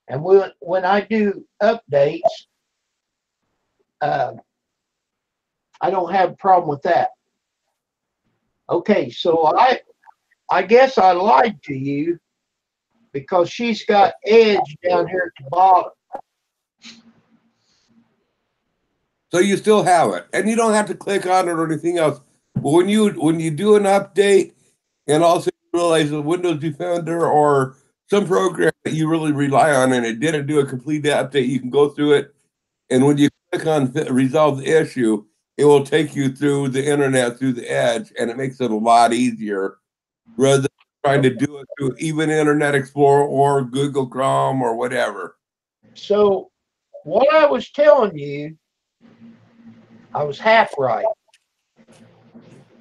And when I do updates, I don't have a problem with that. Okay, so I guess I lied to you because she's got Edge down here at the bottom. So you still have it, and you don't have to click on it or anything else. But when you do an update, and also realize the Windows Defender or some program that you really rely on, and it didn't do a complete update, you can go through it, and when you click on resolve the issue, it will take you through the internet through the Edge, and it makes it a lot easier rather than trying to do it through even Internet Explorer or Google Chrome or whatever. So what I was telling you, I was half right.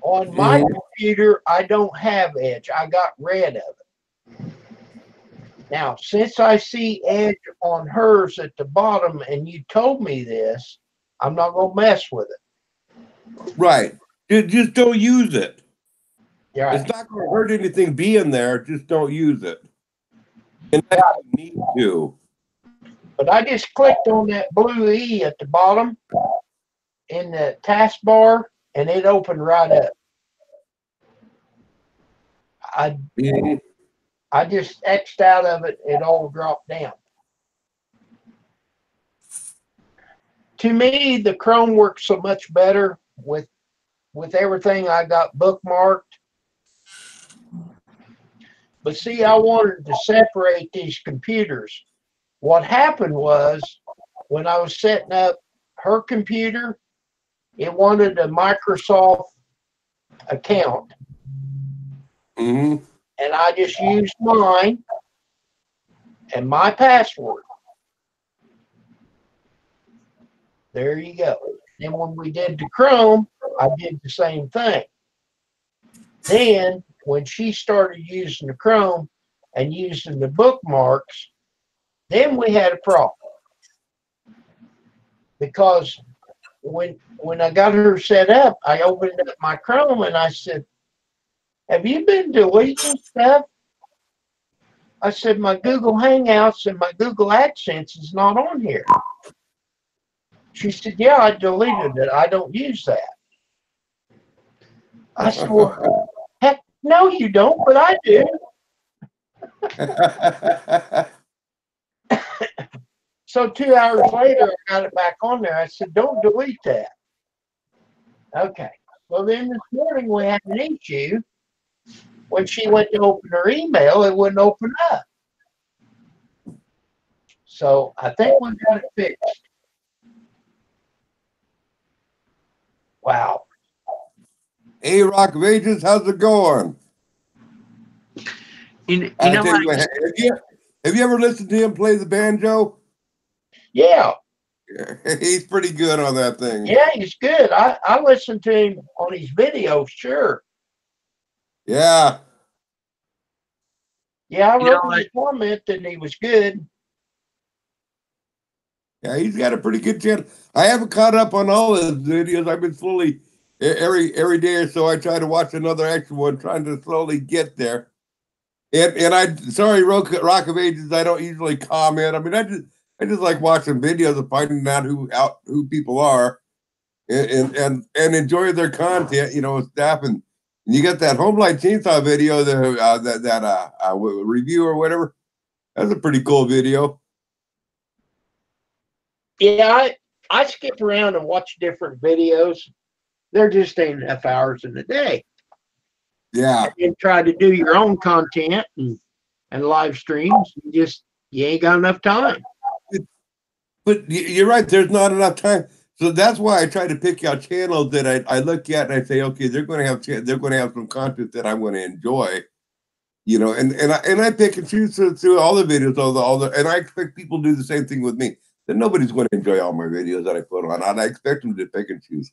On my computer, I don't have Edge. I got rid of it. Now, since I see Edge on hers at the bottom, and you told me this, I'm not going to mess with it. Right. Just don't use it. Yeah. It's not going to hurt anything being there. Just don't use it. And that's you need to. But I just clicked on that blue E at the bottom in the taskbar, and it opened right up. I just X'd out of it, it all dropped down. To me, the Chrome works so much better with everything I got bookmarked. But see, I wanted to separate these computers. What happened was when I was setting up her computer, it wanted a Microsoft account. Mm-hmm. And I just used mine and my password. There you go. And when we did the Chrome, I did the same thing. Then when she started using the Chrome and using the bookmarks, then we had a problem. Because when I got her set up, I opened up my Chrome and I said, "Have you been deleting stuff?" I said, "My Google Hangouts and my Google AdSense is not on here." She said, "Yeah, I deleted it. I don't use that." I said, "Well, heck, no, you don't, but I do." So 2 hours later, I got it back on there. I said, "Don't delete that." Okay. Well, then this morning we had an issue. When she went to open her email, it wouldn't open up. So I think we got it fixed. Wow. Hey, Rock of Ages, how's it going? You I know tell what? you, have you ever listened to him play the banjo? Yeah. He's pretty good on that thing. Yeah, he's good. I listened to him on his videos, sure. Yeah. Yeah, I You know wrote in what? the comment that he was good. Yeah, he's got a pretty good channel. I haven't caught up on all his videos. I've been slowly, every day or so, I try to watch another extra one, trying to slowly get there. And sorry, Rock of Ages, I don't usually comment. I mean, I just like watching videos and finding out who people are, and enjoy their content. You know, stuff. And you got that Homelight Chainsaw video, that review or whatever. That's a pretty cool video. Yeah, I skip around and watch different videos. There just ain't enough hours in the day. Yeah. And try to do your own content and live streams. You ain't got enough time. But you're right. There's not enough time. So that's why I try to pick out channels that I look at and I say, okay, they're going to have some content that I'm going to enjoy, you know. And I pick and choose through all the videos, and I expect people to do the same thing with me. then nobody's going to enjoy all my videos that I put on. And I expect them to pick and choose.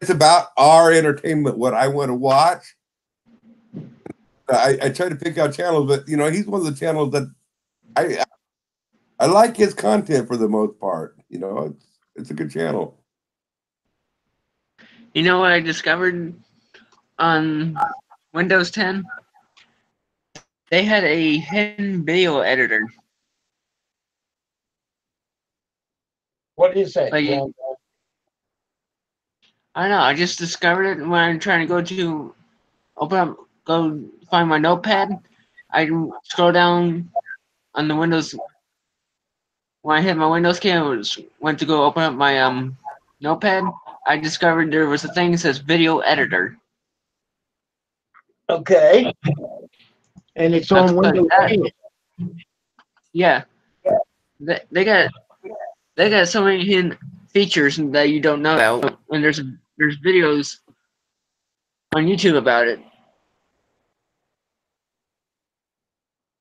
It's about our entertainment, what I want to watch. I try to pick out channels, but you know, he's one of the channels that I like his content for the most part. You know, it's a good channel. You know what I discovered on Windows 10? They had a hidden video editor. What is that, Like, John? I don't know. I just discovered it when I'm trying to go find my notepad. I scroll down on the Windows. When I hit my Windows key, went to go open up my notepad. I discovered there was a thing that says video editor. Okay. And it's I on clicked Windows that. 10. Yeah, they got so many hidden features that you don't know about, and there's videos on YouTube about it.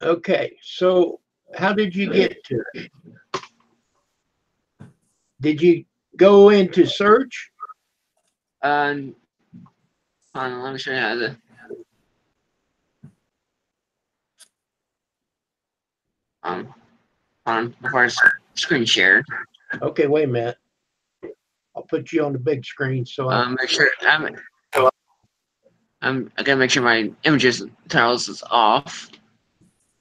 Okay. So how did you get to it? Did you go into search? Hold on, let me show you how to. Hold on, before I screen share. Okay, wait a minute. I'll put you on the big screen so Make sure I gotta make sure my images tiles is off.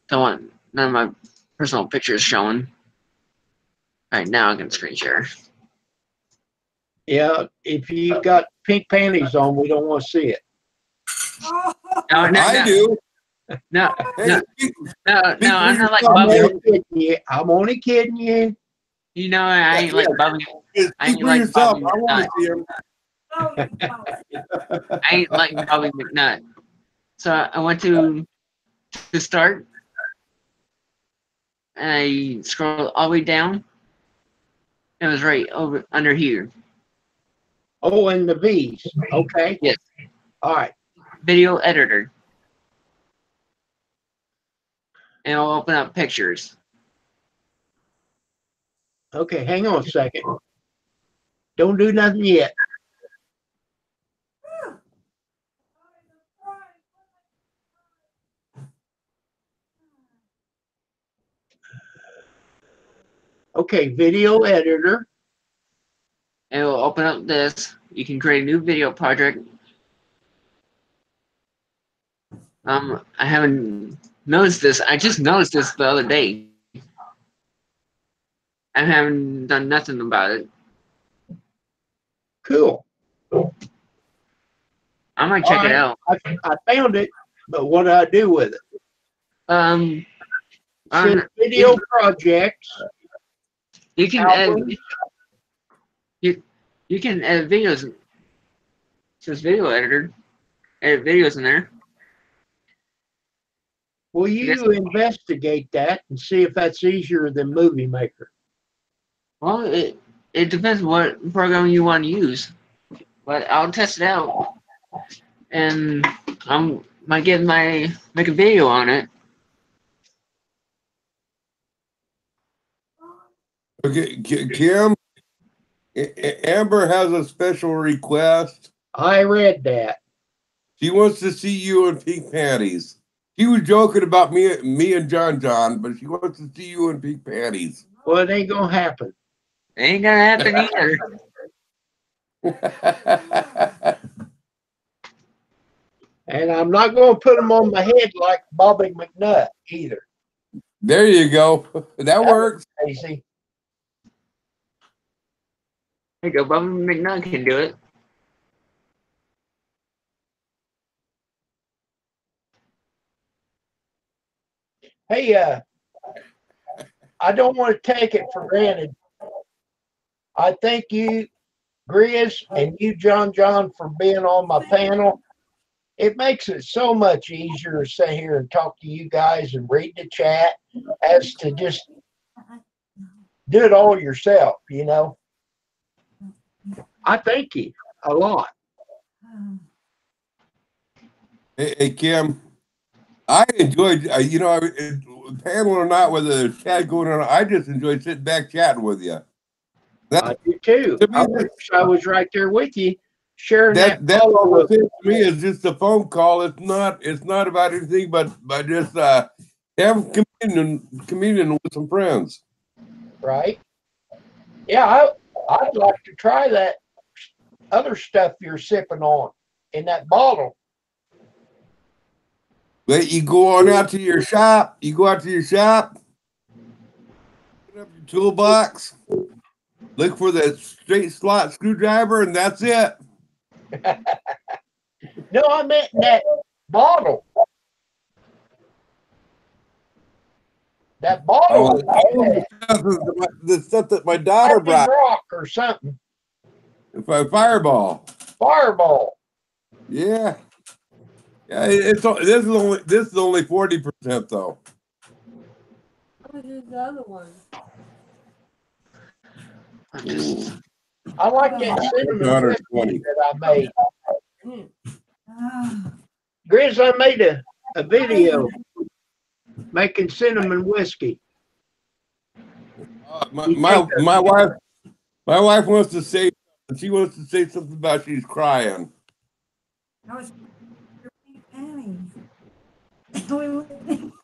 Don't want none of my personal pictures showing. All right, now I can screen share. yeah, if you got pink panties on, we don't want to see it. I do. No, Hey, I'm not like I'm Bubby. only kidding you. I'm only kidding you. You know, I ain't like Bubby. I speak ain't for like yourself. Bobby I want McNutt. to see him. I ain't like Bobby McNutt. So I went to start, and I scrolled all the way down. It was right over under here. Oh, and the V's. Okay. Yes, All right. video editor, and it'll open up pictures. Okay, hang on a second. Don't do nothing yet. Okay, video editor. And it will open up this. You can create a new video project. I haven't noticed this. I just noticed this the other day. I haven't done nothing about it. Cool. I might check it out. I found it, but what do I do with it? Um, It says video projects. you can albums. you can edit videos. It says video editor. Edit videos in there. Will you investigate that and see if that's easier than Movie Maker? Well, it depends what program you want to use, but I'll test it out, and might make a video on it. Okay, Kim, Amber has a special request. I read that. She wants to see you in pink panties. She was joking about me and John, but she wants to see you in pink panties. Well, it ain't gonna happen. It ain't gonna happen either. And I'm not gonna put them on my head like Bobby McNutt either. There you go. That works. Crazy. There you go. Bobby McNutt can do it. Hey, I don't want to take it for granted. I thank you, Grizz, and you, John, for being on my panel. It makes it so much easier to sit here and talk to you guys and read the chat as to just do it all yourself, you know. I thank you a lot. Hey, Kim, I enjoyed, panel or not, whether there's chat going on, I just enjoy sitting back chatting with you. I do too. To me, I wish I was right there with you, sharing that. That's all with it is to me is just a phone call. It's not about anything but just having communion with some friends. right? Yeah, I'd like to try that other stuff you're sipping on in that bottle. But you go on out to your shop. You go out to your shop, put up your toolbox, look for the straight slot screwdriver, and that's it. No, I meant in that bottle. That bottle The stuff that my daughter Captain brought. Rock or something. Fireball. Fireball. Yeah. Yeah, this is only 40% though. How much is the other one? I like that cinnamon whiskey 120. that I made. Ah, Grizz, I made a video making cinnamon whiskey. My wife wants to say something about she's crying. that was your pink panties.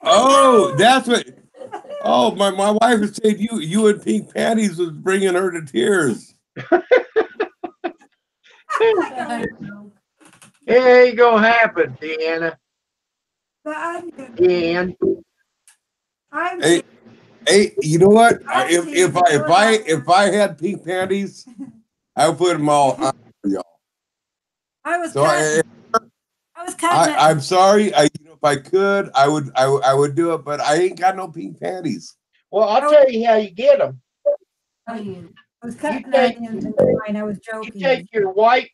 Oh, that's what. Oh, my wife was saying you in pink panties was bringing her to tears. It ain't gonna happen, Deanna. The onion. I'm Hey, hey, you know what? If I had pink panties, I would put them all on for y'all. I was So cutting. I was cutting. I'm sorry. If I could, I would do it, but I ain't got no pink panties. Well, I'll tell you how you get them. Onion. I was cutting take- onions and mine. I was You joking. take your whitey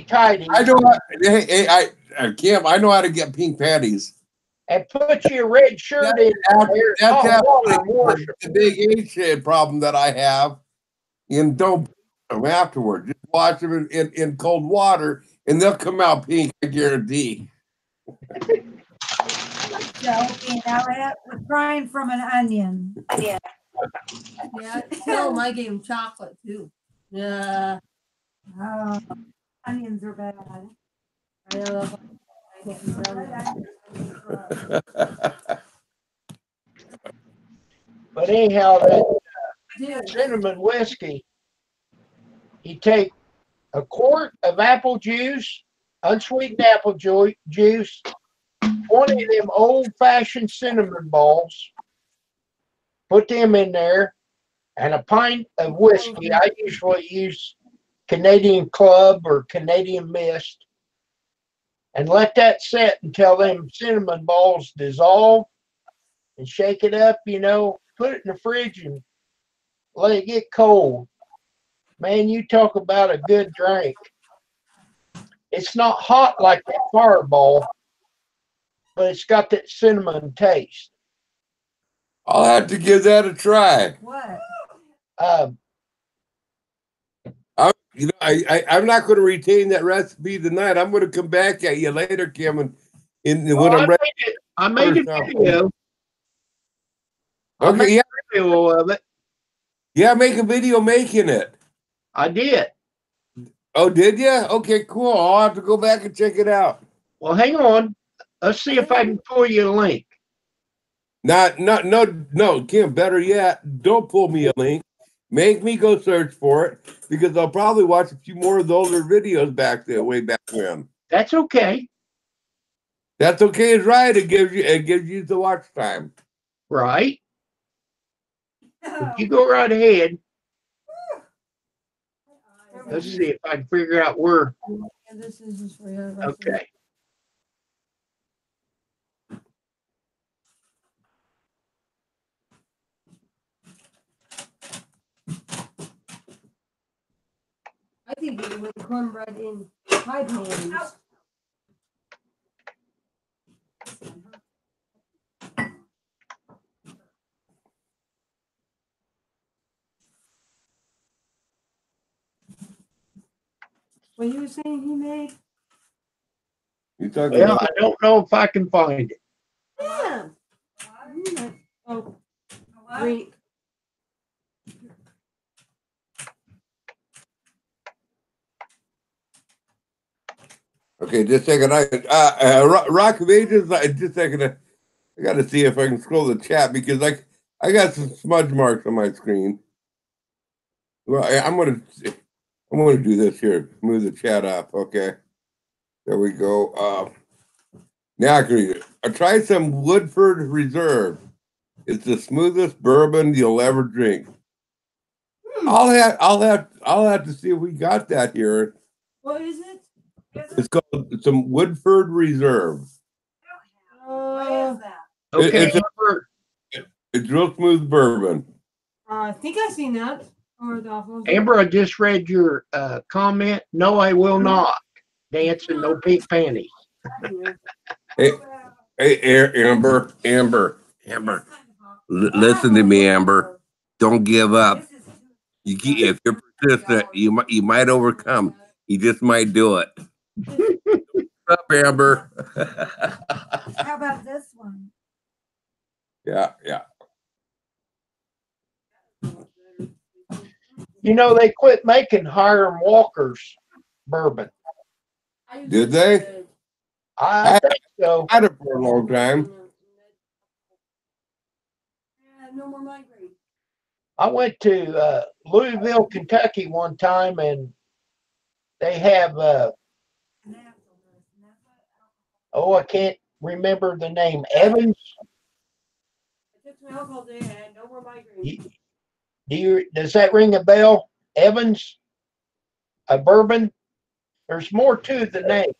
tighty I know. Hey, Kim, I know how to get pink panties. and put your red shirt in there. That's Hot water half and wash 'em. the big H problem that I have. And don't bleach them afterward. Just wash them in cold water, and they'll come out pink. I guarantee. Joking. Now I was crying from an onion. Yeah, tell him I gave him chocolate too. Yeah, Oh, onions are bad. I know. I didn't know that. But anyhow, that Dude, cinnamon whiskey, you take a quart of apple juice, unsweetened apple juice, 20 of them old-fashioned cinnamon balls, put them in there, and a pint of whiskey. I usually use Canadian Club or Canadian Mist, and let that set until them cinnamon balls dissolve, and shake it up, put it in the fridge and let it get cold. Man, you talk about a good drink. It's not hot like that Fireball, but it's got that cinnamon taste. I'll have to give that a try. What? I'm not going to retain that recipe tonight. I'm going to come back at you later, Kim, and when I'm ready. I made a video. Okay, yeah, Video of it. yeah, make a video making it. I did. Oh, did you? Okay, cool. I'll have to go back and check it out. Well, hang on. Let's see if I can pull you a link. No, Kim, better yet, don't pull me a link. Make me go search for it because I'll probably watch a few more of the older videos way back when. That's okay. That's okay, is right. It gives you the watch time. Right? You go right ahead. Let's see if I can figure out where. and this is just for your Okay. I think you would cornbread in pie pans. What you were saying he made? You talking Well, about? I don't know if I can find it. Oh, green. Okay, just a second. Rock of Ages. Just a second. I got to see if I can scroll the chat because I got some smudge marks on my screen. Well, I'm gonna do this here. Move the chat up. Okay, there we go. Now I can read it. I tried some Woodford Reserve. It's the smoothest bourbon you'll ever drink. I'll have to see if we got that here. What is it? It's called some Woodford Reserve. What is that? Okay, It's real smooth bourbon. I think I've seen that. Or the offload. Amber, I just read your comment. No, I will not dance in no pink panties. Hey, Amber. Listen to me, Amber. Don't give up. If you're persistent, you might overcome. You just might do it. What's up, Amber? How about this one? Yeah. You know, they quit making Hiram Walker's bourbon. Did they? I think so. I had it for a long time. Yeah, no more migraine. I went to Louisville, Kentucky one time, and they have, I can't remember the name, Evans. I took some alcohol today. I had no more migraine. Does that ring a bell? Evans, a bourbon. There's more to the name.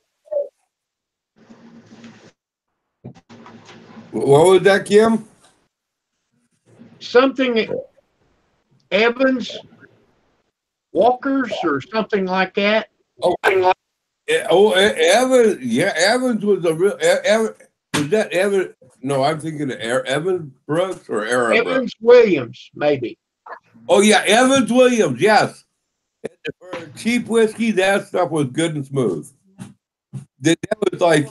What was that, Kim? Something Evans, Walkers, or something like that. Evans. Yeah, Evans was a real. Was that Evans? No, I'm thinking of Evans Brooks or Aaron Brooks. Evans Williams, maybe. Oh yeah, Evans Williams. Yes. For cheap whiskey, that stuff was good and smooth. That was like,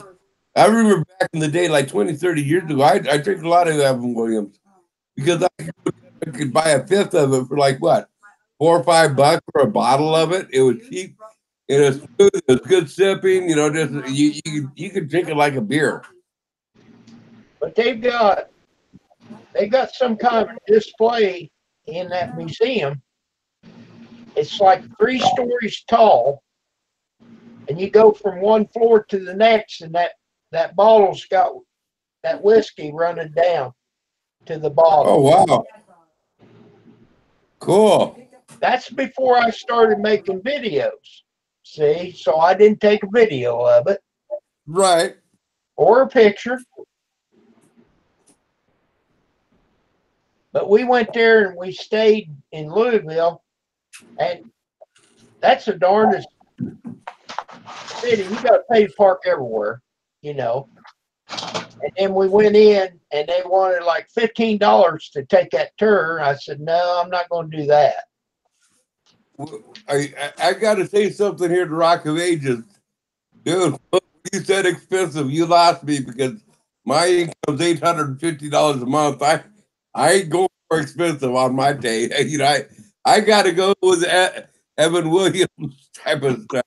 I remember back in the day, like 20, 30 years ago, I drank a lot of Evans Williams because I could buy a fifth of it for like what, $4 or $5 for a bottle of it. It was cheap. It was smooth. It was good sipping. You know, just you could drink it like a beer. But they've got some kind of display in that museum. It's like 3 stories tall, and you go from one floor to the next, and that bottle's got that whiskey running down to the bottom. Oh wow, cool. That's before I started making videos. See, so I didn't take a video of it. Right. Or a picture. But we went there and we stayed in Louisville, and that's the darndest city. You got to pay to park everywhere, you know. And then we went in, and they wanted like $15 to take that tour. I said, no, I'm not going to do that. I got to say something here to Rock of Ages. Dude, you said expensive. You lost me because my income's $850 a month. I ain't going for expensive on my day. You know, I got to go with Evan Williams type of stuff.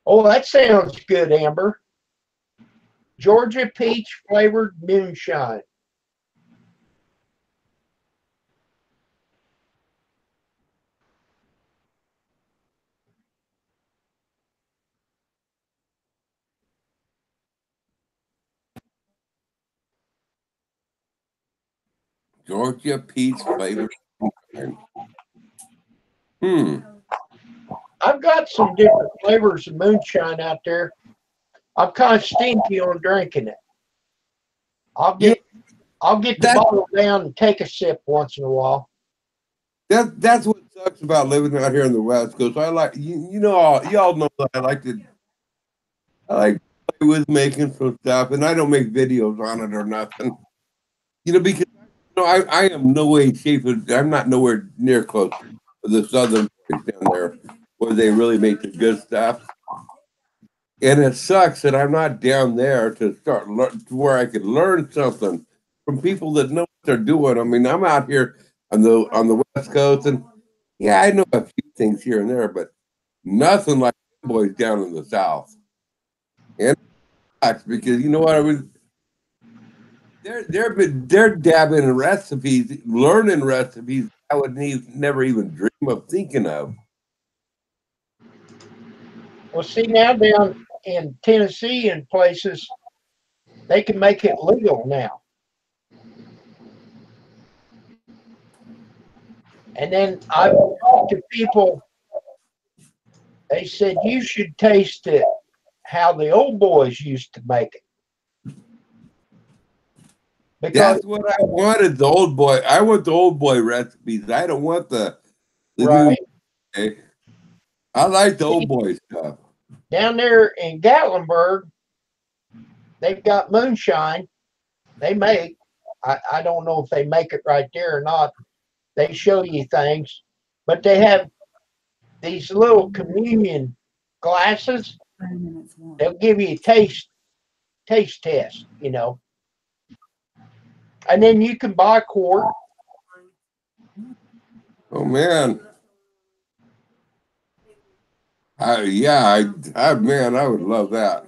Oh, that sounds good, Amber. Georgia peach flavored moonshine. Georgia peach flavored. I've got some different flavors of moonshine out there. I'm kind of stingy on drinking it. I'll get the bottle down and take a sip once in a while. That's what sucks about living out here in the West Coast. I like y'all know that I like to play with making some stuff, and I don't make videos on it or nothing. You know, because I am no way shape. I'm not nowhere near close to the southern place down there where they really make the good stuff. And it sucks that I'm not down there to to where I could learn something from people that know what they're doing. I mean, I'm out here on the West Coast, and yeah, I know a few things here and there, but nothing like boys down in the South. And it sucks because you know what I mean. They're dabbing in recipes, learning recipes I would never even dream of thinking of. Well, see, now down in Tennessee and places, they can make it legal now. And then I've talked to people, they said you should taste it how the old boys used to make it. Because, That's what I wanted. The old boy. I want the old boy recipes. I don't want the new. right, Okay? I like the see, old boy stuff. down there in Gatlinburg, they've got moonshine. They make, I don't know if they make it right there or not. They show you things, but they have these little communion glasses. They'll give you a taste test, you know, and then you can buy a quart. Oh man. Man, I would love that.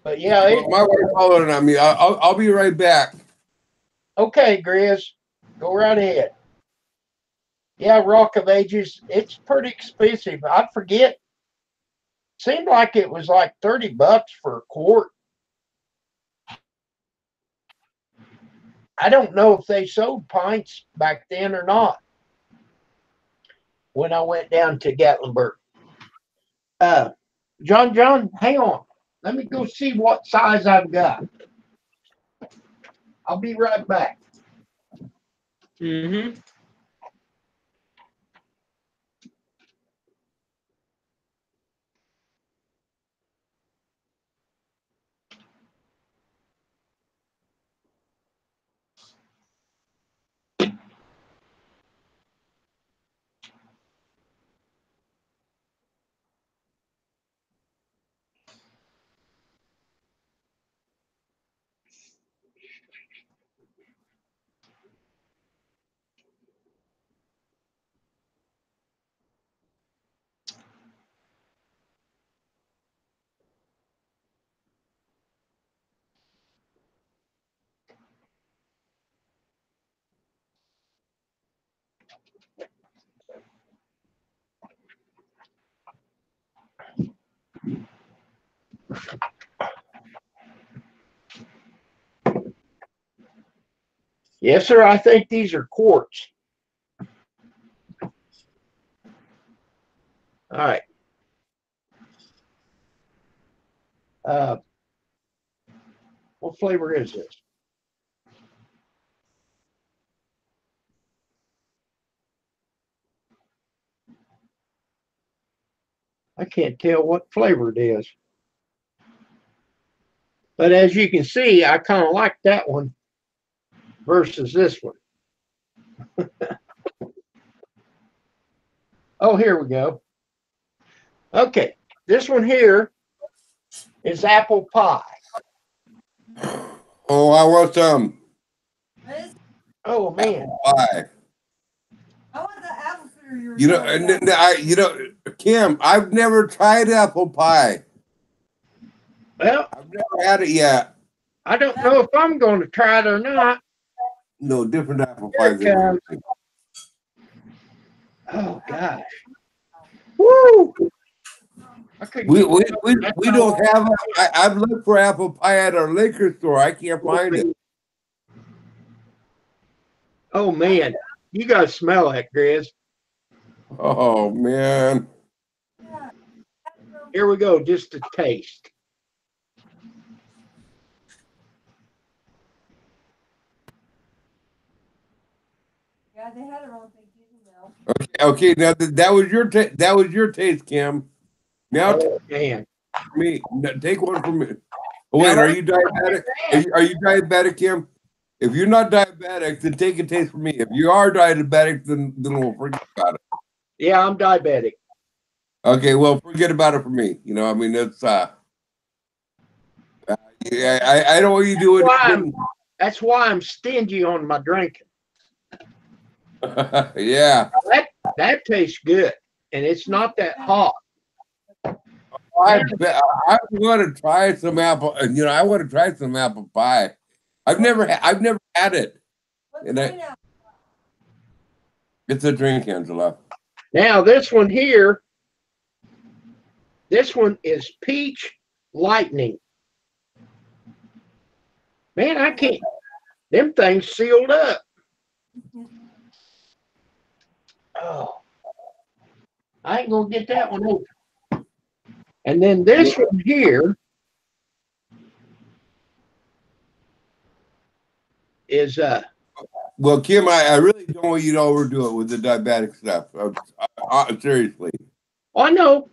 But yeah, Well, my wife's hollering at me. I'll be right back. okay, Grizz, go right ahead. Yeah, Rock of Ages, it's pretty expensive. I forget. Seemed like it was like $30 for a quart. I don't know if they sold pints back then or not when I went down to Gatlinburg. John, hang on. Let me go see what size I've got. I'll be right back. Mm-hmm. Yes, sir. I think these are quarts. All right. Uh, what flavor is this? I can't tell what flavor it is. But as you can see, I kind of like that one versus this one. Oh, here we go. Okay. This one here is apple pie. Oh, I want some Oh, man. pie. I want the apple fritter you were You know, talking and about. Kim, I've never tried apple pie. Well, I've never had it yet. I don't know if I'm going to try it or not. No, different apple Here pies. it comes. Oh, gosh. Woo! I couldn't We get we, that. we, That's we all don't have I've looked for apple pie at our liquor store. I can't find it. Oh, man. You got to smell that, Grizz. Oh man. Here we go. Just a taste. Yeah, they had it on Thanksgiving though. Okay. Now that was your taste, Kim. Now Oh, man. me, take one from me. Oh, wait, are you diabetic? Are you diabetic, Kim? If you're not diabetic, then take a taste from me. If you are diabetic, then we'll forget about it. Yeah, I'm diabetic. Okay, well, forget about it for me. You know, I mean, it's yeah, I don't want you doing That's why I'm stingy on my drinking. it. Yeah. That tastes good, and it's not that hot. I want to try some apple. You know, I want to try some apple pie. I've never had it. And it's a drink, Angela. Now this one here, this one is peach lightning. Man, I can't. Them things sealed up. Oh, I ain't gonna get that one open. And then this one here is Well, Kim, I really don't want you to overdo it with the diabetic stuff. Seriously. I know.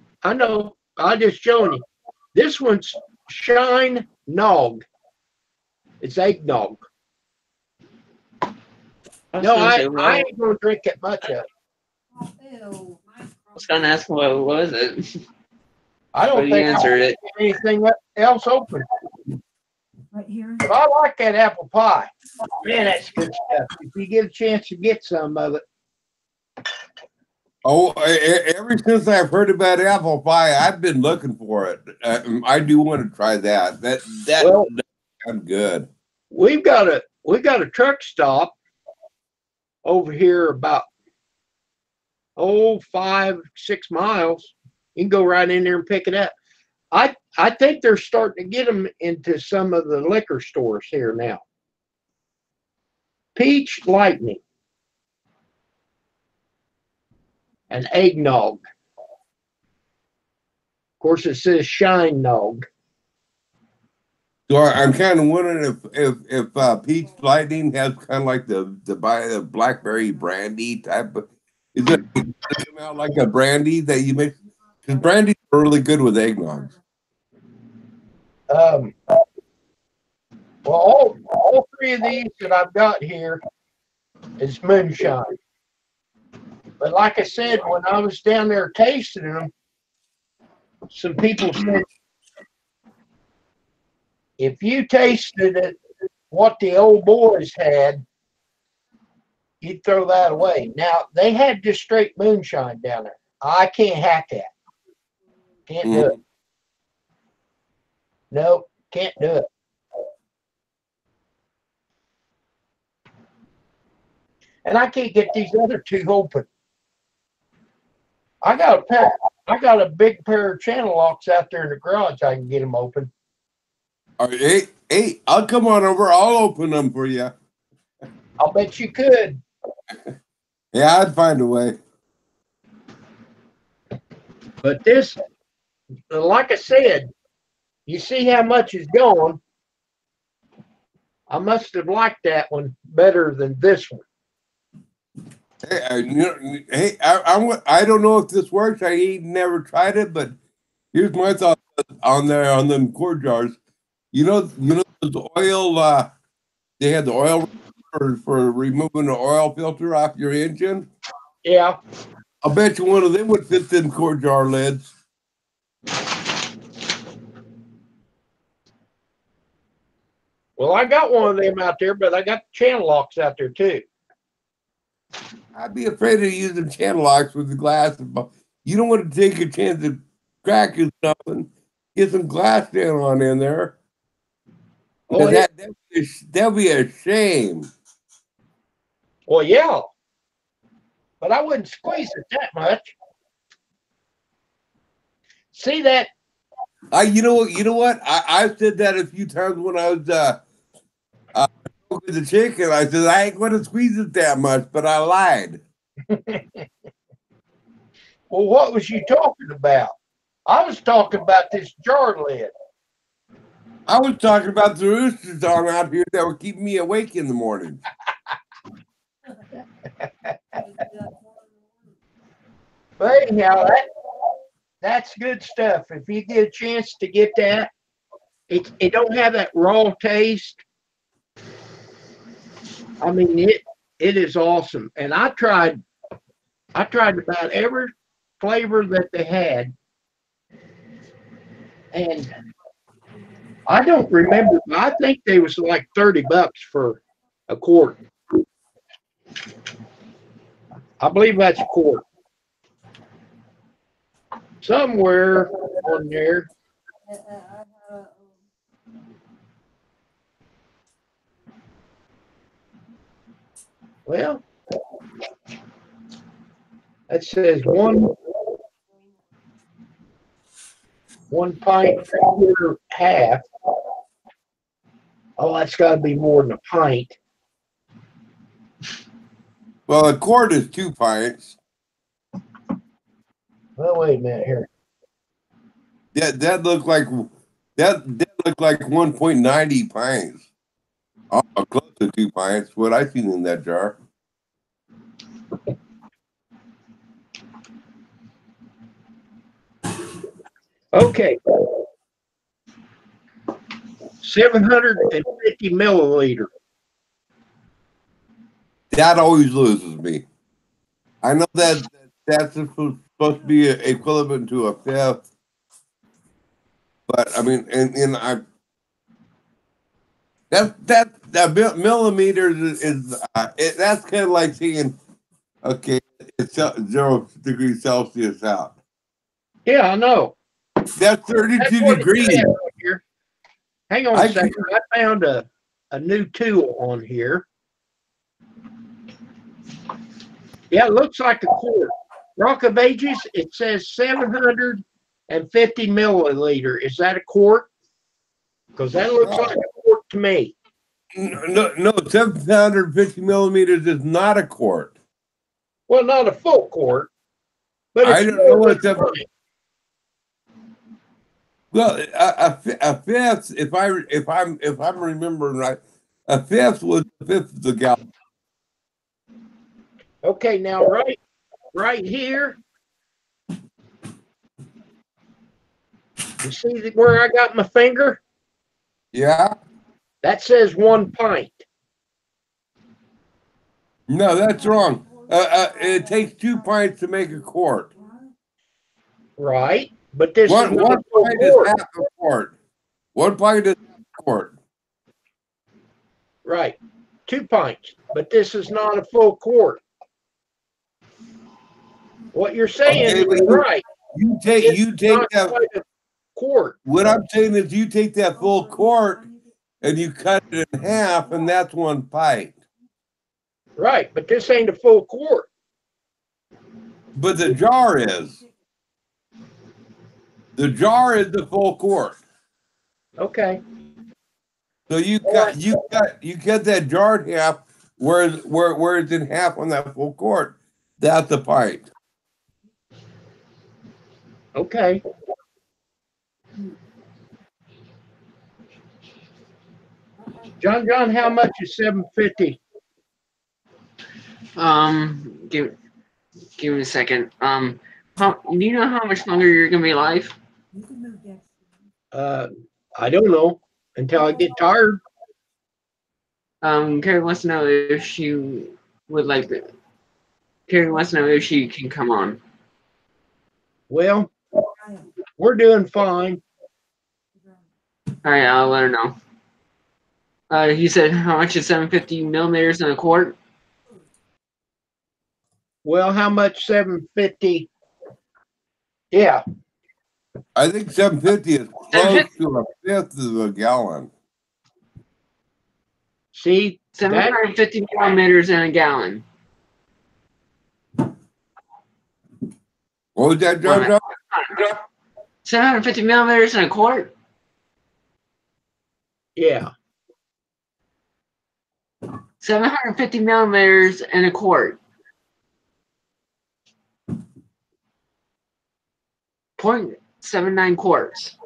I just showing you. This one's Shine Nog. It's eggnog. No, I ain't gonna drink that much of it. Ew. I was gonna ask what was it. I don't But you think answered it. anything else open. Right here. But I like that apple pie. Man, that's good stuff. If you get a chance to get some of it. Oh, ever since I've heard about apple pie, I've been looking for it. I do want to try that. That sounds good. We've got a truck stop over here about 5-6 miles. You can go right in there and pick it up. I think they're starting to get them into some of the liquor stores here now. Peach lightning and eggnog. Of course, it says Shine Nog. So I'm kind of wondering if peach lightning has kind of like the blackberry brandy type of. Is it come out like a brandy that you mix? Because brandy's really good with eggnogs. Well, all three of these that I've got here is moonshine. But like I said, when I was down there tasting them, some people said, if you tasted it, what the old boys had, you'd throw that away. Now, they had just straight moonshine down there. I can't hack that. Can't do it. No, can't do it. And I can't get these other two open. I got a big pair of channel locks out there in the garage. I can get them open. All right, hey, I'll come on over. I'll open them for you. I'll bet you could. Yeah, I'd find a way. But this, like I said, you see how much is gone. I must have liked that one better than this one. Hey, I don't know if this works. I ain't never tried it, but here's my thought on them quart jars. You know the oil. They had the oil for removing the oil filter off your engine. Yeah. I bet you one of them would fit them quart jar lids. Well, I got one of them out there, but I got channel locks out there too. I'd be afraid of using channel locks with the glass. You don't want to take a chance of cracking something. Get some glass down on in there. Oh, That'd be a shame. Well, yeah. But I wouldn't squeeze it that much. See that? You know what? I've said that a few times when I was with the chicken. I said I ain't going to squeeze it that much, but I lied. Well, what was you talking about? I was talking about this jar lid. I was talking about the roosters on out here that were keeping me awake in the morning. But anyhow, that's good stuff. If you get a chance to get that, it don't have that raw taste. I mean, it is awesome. And I tried about every flavor that they had. And I don't remember, but I think they was like $30 for a quart. I believe that's a quart. Somewhere on there. Well, that says one pint, quarter, half. Oh, that's got to be more than a pint. Well, a quart is 2 pints. Well, wait a minute here. That looked like 1.90 pints. Oh, close to 2 pints. What I seen in that jar. Okay. 750 milliliter. That always loses me. I know that's supposed to be equivalent to a fifth, but I mean, and I that millimeters is that's kind of like saying, okay, it's 0 degrees Celsius out. Yeah, I know. That's That's 32 what it degrees. says right here. Hang on a second. I found a new tool on here. Yeah, it looks like a quart. Rock of Ages, it says 750 milliliter. Is that a quart? Because that looks like a quart to me. No, 750 millimeters is not a quart. Well, not a full quart, but it's I don't know more what than that. mine. Well, a fifth, if I'm remembering right, a fifth was a fifth of the gallon. Okay, now right here. You see where I got my finger? Yeah. That says 1 pint. No, that's wrong. It takes 2 pints to make a quart. Right, but this is One not a full pint is quart. half a quart. 1 pint is a quart. Right, 2 pints, but this is not a full quart. What you're saying Okay, is but right. you It's take not that. quite a quart. What I'm saying is, you take that full quart and you cut it in half, and that's 1 pint. Right, but this ain't a full quart. But the jar is. The jar is the full quart. Okay. So you cut that jar in half where it's in half on that full quart. That's a pint. Okay. John, how much is 750? Give me a second. Do you know how much longer you're gonna be alive? I don't know until I get tired. Carrie wants to know if she would like it. Carrie wants to know if she can come on. Well, we're doing fine. All right, I'll let her know. He said, how much is 750 millimeters in a quart? Well, how much 750? Yeah. I think 750 is close to a fifth of a gallon. See, 750 millimeters in a gallon. What was that, John? 750 millimeters in a quart? Yeah. 750 millimeters in a quart. 0.79 quarts.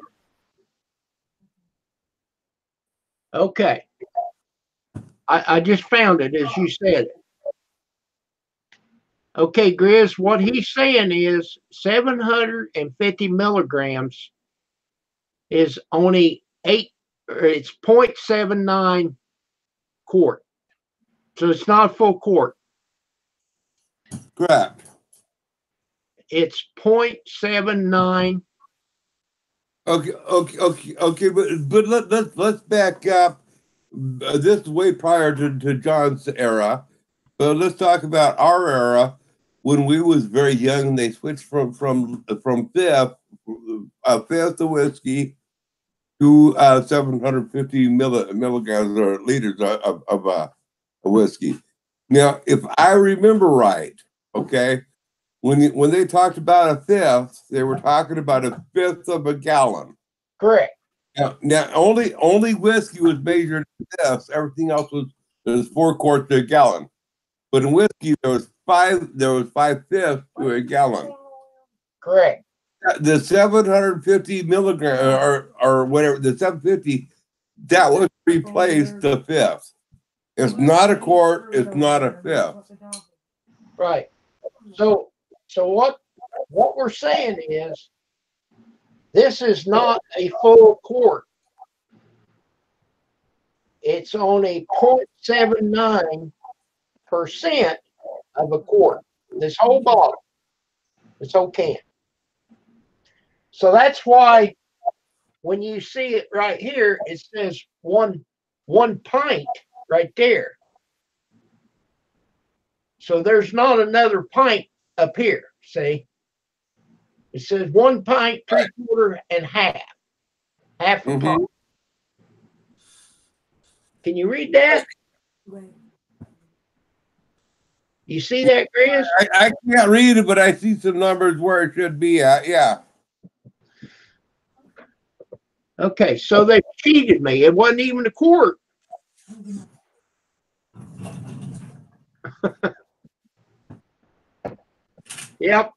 Okay. I just found it as you said. Okay, Grizz, what he's saying is 750 milligrams is only it's 0.79 quart. So it's not a full quart. Correct. it's 0.79. Okay, but let's back up. This is way prior to John's era. But let's talk about our era when we was very young. They switched from Fyffe, Fyffe whiskey to 750 milligrams or liters of whiskey. Now, if I remember right, okay, when they talked about a fifth, they were talking about a fifth of a gallon. Correct. Now only whiskey was measured in fifths. Everything else was 4 quarts to a gallon. But in whiskey, there was 5 fifths to a gallon. Correct. The 750 milligram or whatever, the 750, that was replaced the fifth. It's not a quart, it's not a fifth. Right. So what we're saying is this is not a full quart. It's only 0.79% of a quart. This whole bottle, this whole can. So that's why when you see it right here, it says one pint right there. So there's not another pint up here. See, it says 1 pint, 3/4, and half a pint. Can you read that? You see that, Chris? I can't read it, but I see some numbers where it should be at. Yeah. Okay, so they cheated me. It wasn't even a quart. Yep.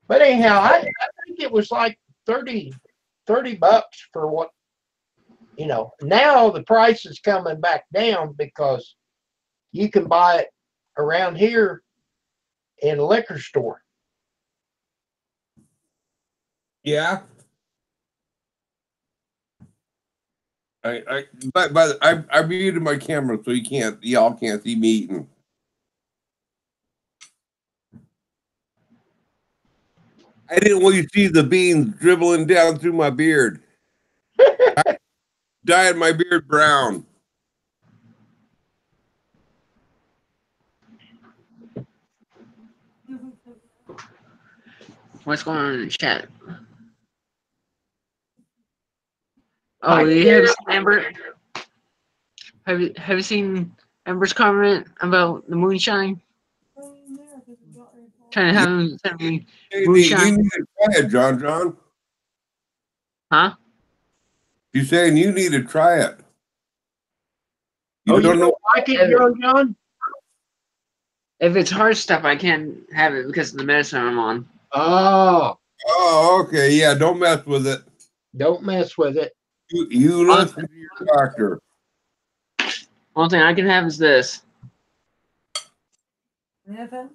But anyhow, I think it was like 30 bucks for what, now the price is coming back down because you can buy it around here in a liquor store. Yeah. But I muted my camera so y'all can't see me eating. I didn't want you to see the beans dribbling down through my beard. Dyed my beard brown. What's going on in the chat? Oh, you have seen Amber? Have you seen Amber's comment about the moonshine? Trying to have him send me moonshine. You need to try it, John. Huh? She's saying you need to try it. You don't like it, John? If it's hard stuff, I can't have it because of the medicine I'm on. Oh. Oh, okay. Yeah, don't mess with it. Don't mess with it. You listen to your doctor. Only thing I can have is this. Nothing.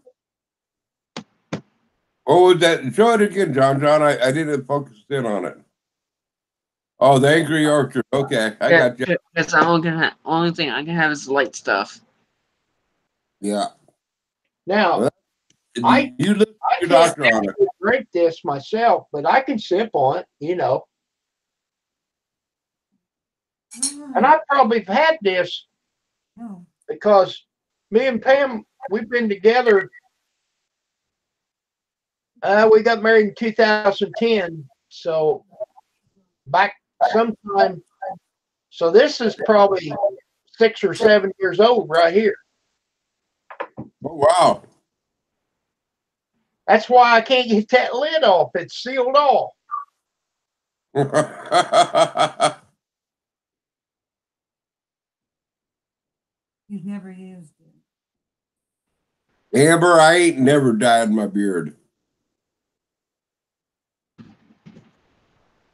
What was that? Show it again, John. I didn't focus in on it. Oh, the Angry Orchard. Okay, I got you. That's the only thing I can have is light stuff. Yeah. Now, you listen to your doctor on it. Drink this myself, but I can sip on it, And I probably have had this because me and Pam, we've been together. We got married in 2010, so back sometime. So this is probably 6 or 7 years old right here. Oh, wow. That's why I can't get that lid off. It's sealed off. You've never used it. Amber, I ain't never dyed my beard.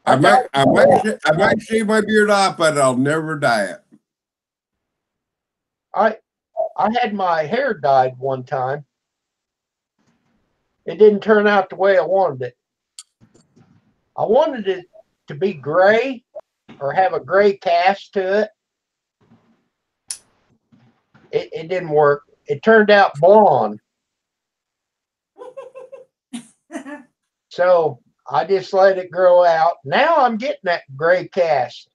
I might shave my beard off, but I'll never dye it. I had my hair dyed one time. It didn't turn out the way I wanted it. I wanted it to be gray or have a gray cast to it. It didn't work. It turned out blonde. So I just let it grow out. Now I'm getting that gray cast.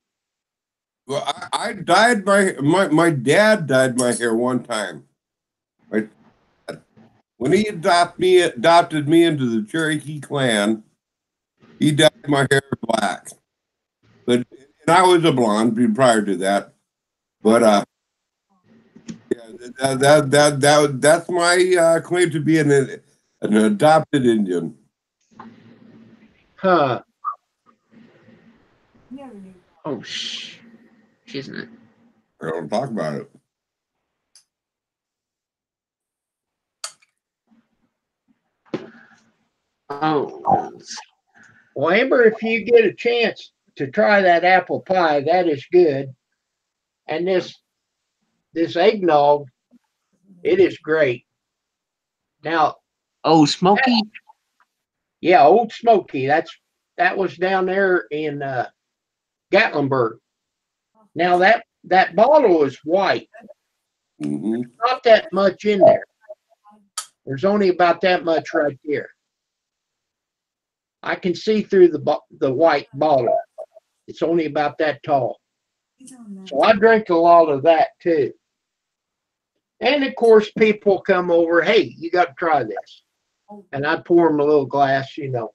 Well, I dyed my dad dyed my hair one time. My, when he adopted me into the Cherokee clan, he dyed my hair black. But and I was a blonde prior to that. But yeah, that's my claim to be an adopted Indian. Huh. Never knew. Oh, shh. She's not. I don't talk about it. Oh, Well, Amber, if you get a chance to try that apple pie, that is good. And this eggnog, it is great. Now, oh, Smokey. yeah, Old Smoky, that was down there in Gatlinburg. Now that bottle is white. Mm-hmm. Not that much in there. There's only about that much right there. I can see through the white bottle. It's only about that tall. He's on that. So I drink a lot of that too. And of course, people come over. Hey, you got to try this. And I pour them a little glass, you know.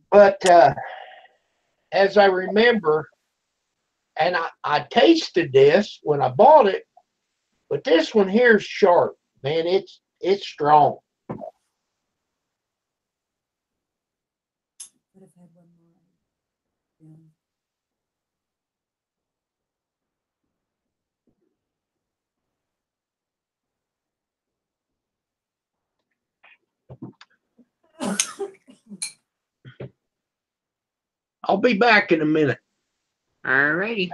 But as I remember, and I tasted this when I bought it, but this one here is sharp, man. It's strong. Could have had one more. Yeah. I'll be back in a minute. Alrighty.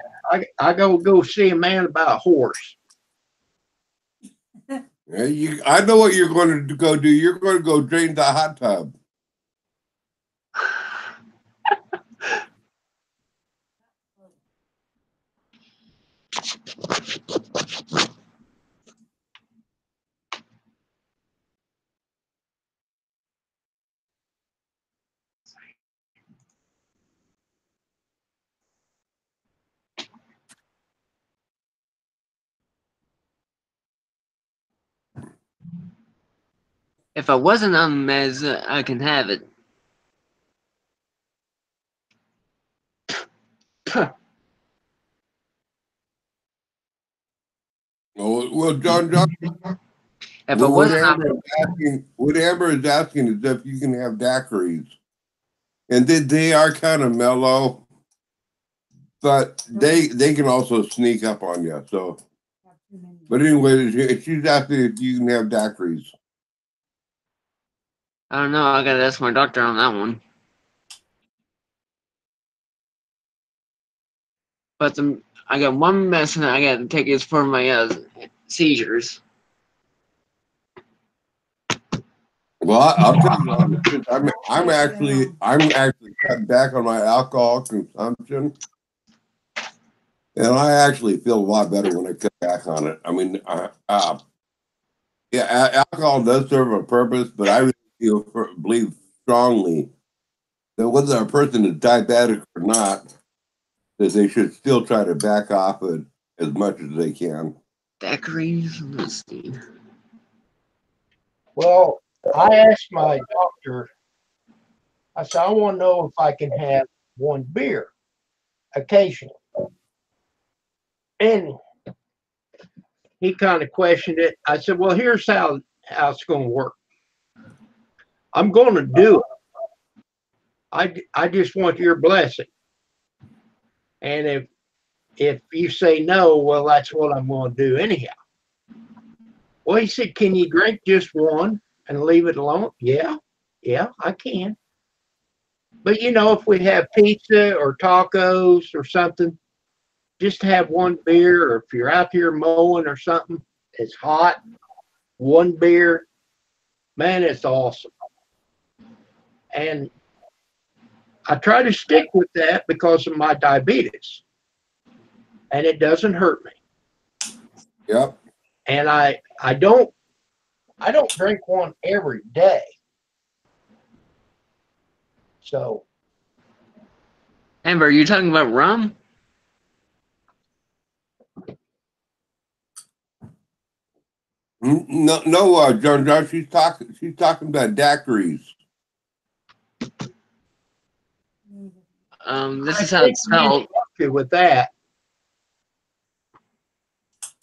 I go see a man about a horse. Yeah, I know what you're going to go do. You're going to go drain the hot tub. If I wasn't on meds, I can have it. Well, John, If I wasn't on, what Amber is asking is if you can have daiquiris, and they are kind of mellow, but they can also sneak up on you. So, Got too many. but anyway, she's asking if you can have daiquiris. I don't know. I gotta ask my doctor on that one. But I got one medicine I got to take is for my seizures. Well, I'll tell you, I'm actually cutting back on my alcohol consumption, and I actually feel a lot better when I cut back on it. I mean, yeah, alcohol does serve a purpose, but I really believe strongly that whether a person is diabetic or not, that they should still try to back off it as much as they can. Daiquiris. Let's see. Well, I asked my doctor, I said, I want to know if I can have one beer occasionally. And he kind of questioned it. I said, well, here's how it's going to work. I'm going to do it. I just want your blessing. And if you say no, well, that's what I'm going to do anyhow. Well, he said, can you drink just one and leave it alone? Yeah, I can. But you know, if we have pizza or tacos or something, just have one beer, or if you're out here mowing or something, it's hot, one beer, man, it's awesome. And I try to stick with that because of my diabetes, and it doesn't hurt me. Yep. And I don't drink one every day, So Amber, are you talking about rum? No, no, John, she's talking about daiquiris. This I is how think it's you need to spelled. help you with that.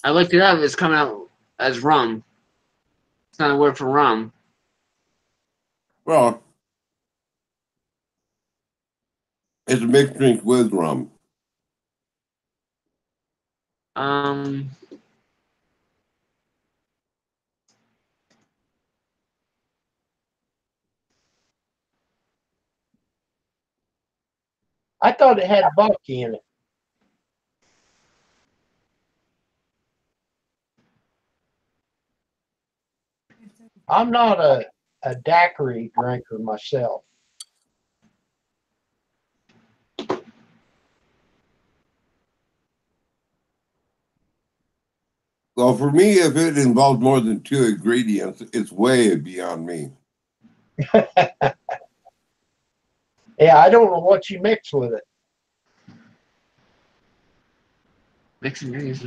I looked it up. It's coming out as rum. It's not a word for rum. Well, it's a mixed drink with rum. Um, I thought it had vodka in it. I'm not a daiquiri drinker myself. Well, for me, if it involves more than 2 ingredients, it's way beyond me. Yeah, I don't know what you mix with it. mixing drinks.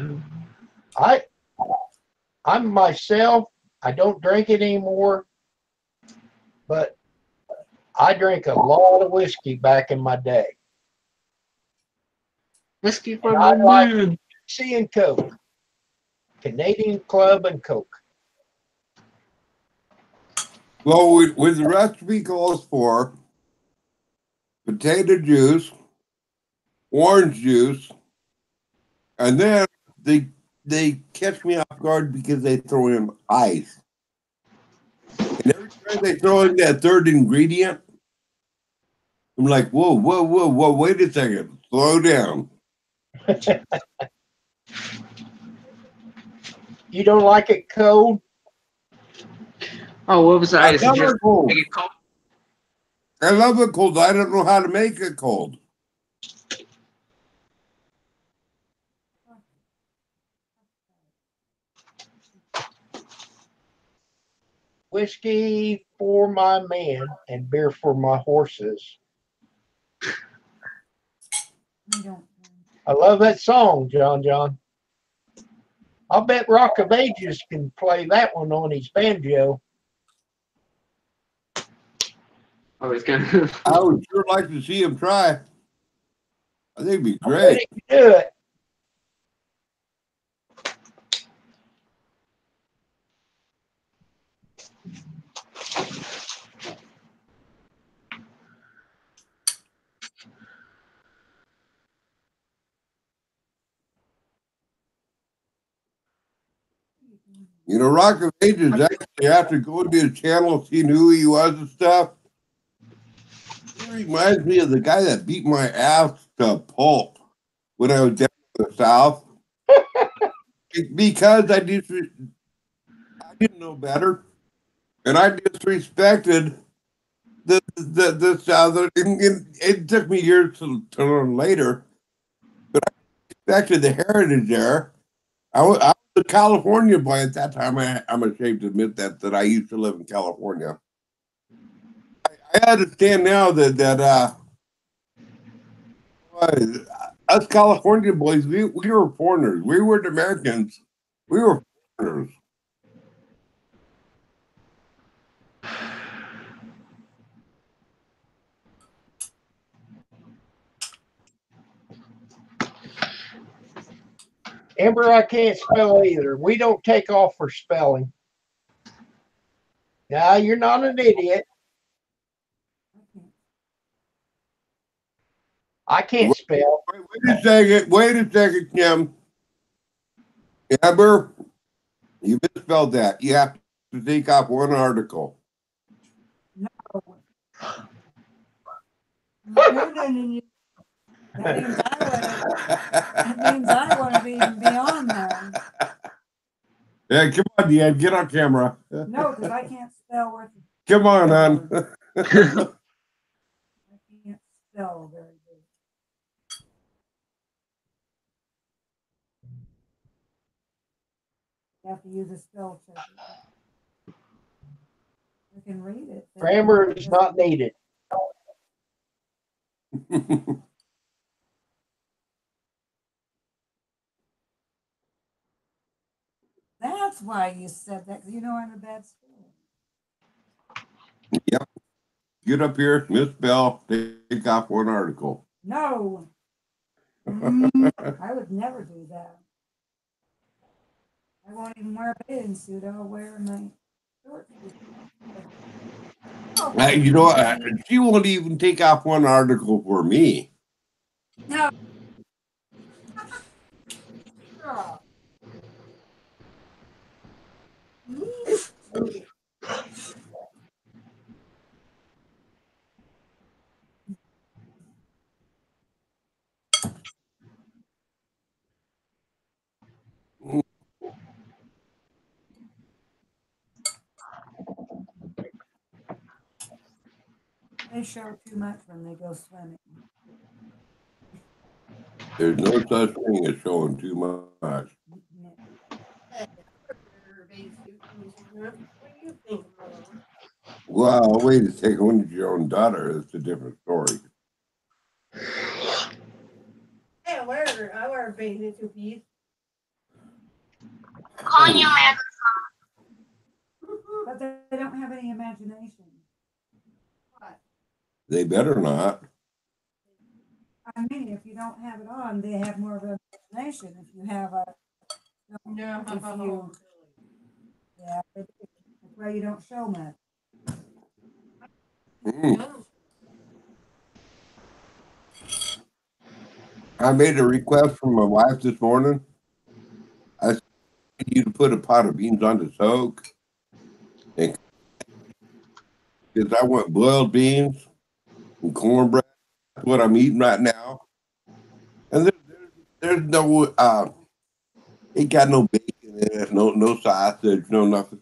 I'm myself. I don't drink it anymore, but I drank a lot of whiskey back in my day. Whiskey And for I my like man. Pepsi and Coke, Canadian Club and Coke. Well, with the recipe calls for potato juice, orange juice, and then they catch me off guard because they throw in ice. And every time they throw in that third ingredient, I'm like, whoa, whoa, whoa, whoa, wait a second, slow down. You don't like it cold? Oh, what was the I ice? love Did you it cold. make it cold? I love it cold. I don't know how to make it cold. Whiskey for my man and beer for my horses. I don't. I love that song, John. I'll bet Rock of Ages can play that one on his banjo. Oh, it's gonna. I would sure like to see him try. I think it'd be I bet great. he can do it. You know, Rock of Ages, actually, after going to his channel, seeing who he was and stuff, he reminds me of the guy that beat my ass to pulp when I was down in the South. Because I didn't know better, and I disrespected the Southern. And it took me years to learn later, but I respected the heritage there. I was a California boy at that time. I'm ashamed to admit that I used to live in California. I understand now that us California boys, we were foreigners. We weren't Americans. We were foreigners. Amber, I can't spell either. We don't take off for spelling. Now, you're not an idiot. I can't spell. Wait a second, Kim. Amber, you misspelled that. You have to take off one article. No. No. That means I wouldn't even be on there. Yeah, come on, Deanne, get on camera. No, because I can't spell worth. Come on, hon. I can't spell very good. You have to use a spell checker. I can read it. Grammar is not needed. That's why you said that, 'cause you know I'm a bad sport. Yep. Get up here, Miss Bell, take off one article. No. I would never do that. I won't even wear a bathing suit. I'll wear my shorts. You know, she won't even take off one article for me. No. Girl. They show too much when they go swimming. There's no such thing as showing too much. What do you think, Mom? Well, wait a second. When it's your own daughter, it's a different story. Hey, I wear a bathing suit piece. But they don't have any imagination. What? They better not. I mean, if you don't have it on, they have more of an imagination. If you have a, No. if you, yeah, that's why you don't show much. Mm. I made a request from my wife this morning. I said you to put a pot of beans on to soak. Because I want boiled beans and cornbread. That's what I'm eating right now. And there's no, ain't got no bacon in it, no sausage, no nothing.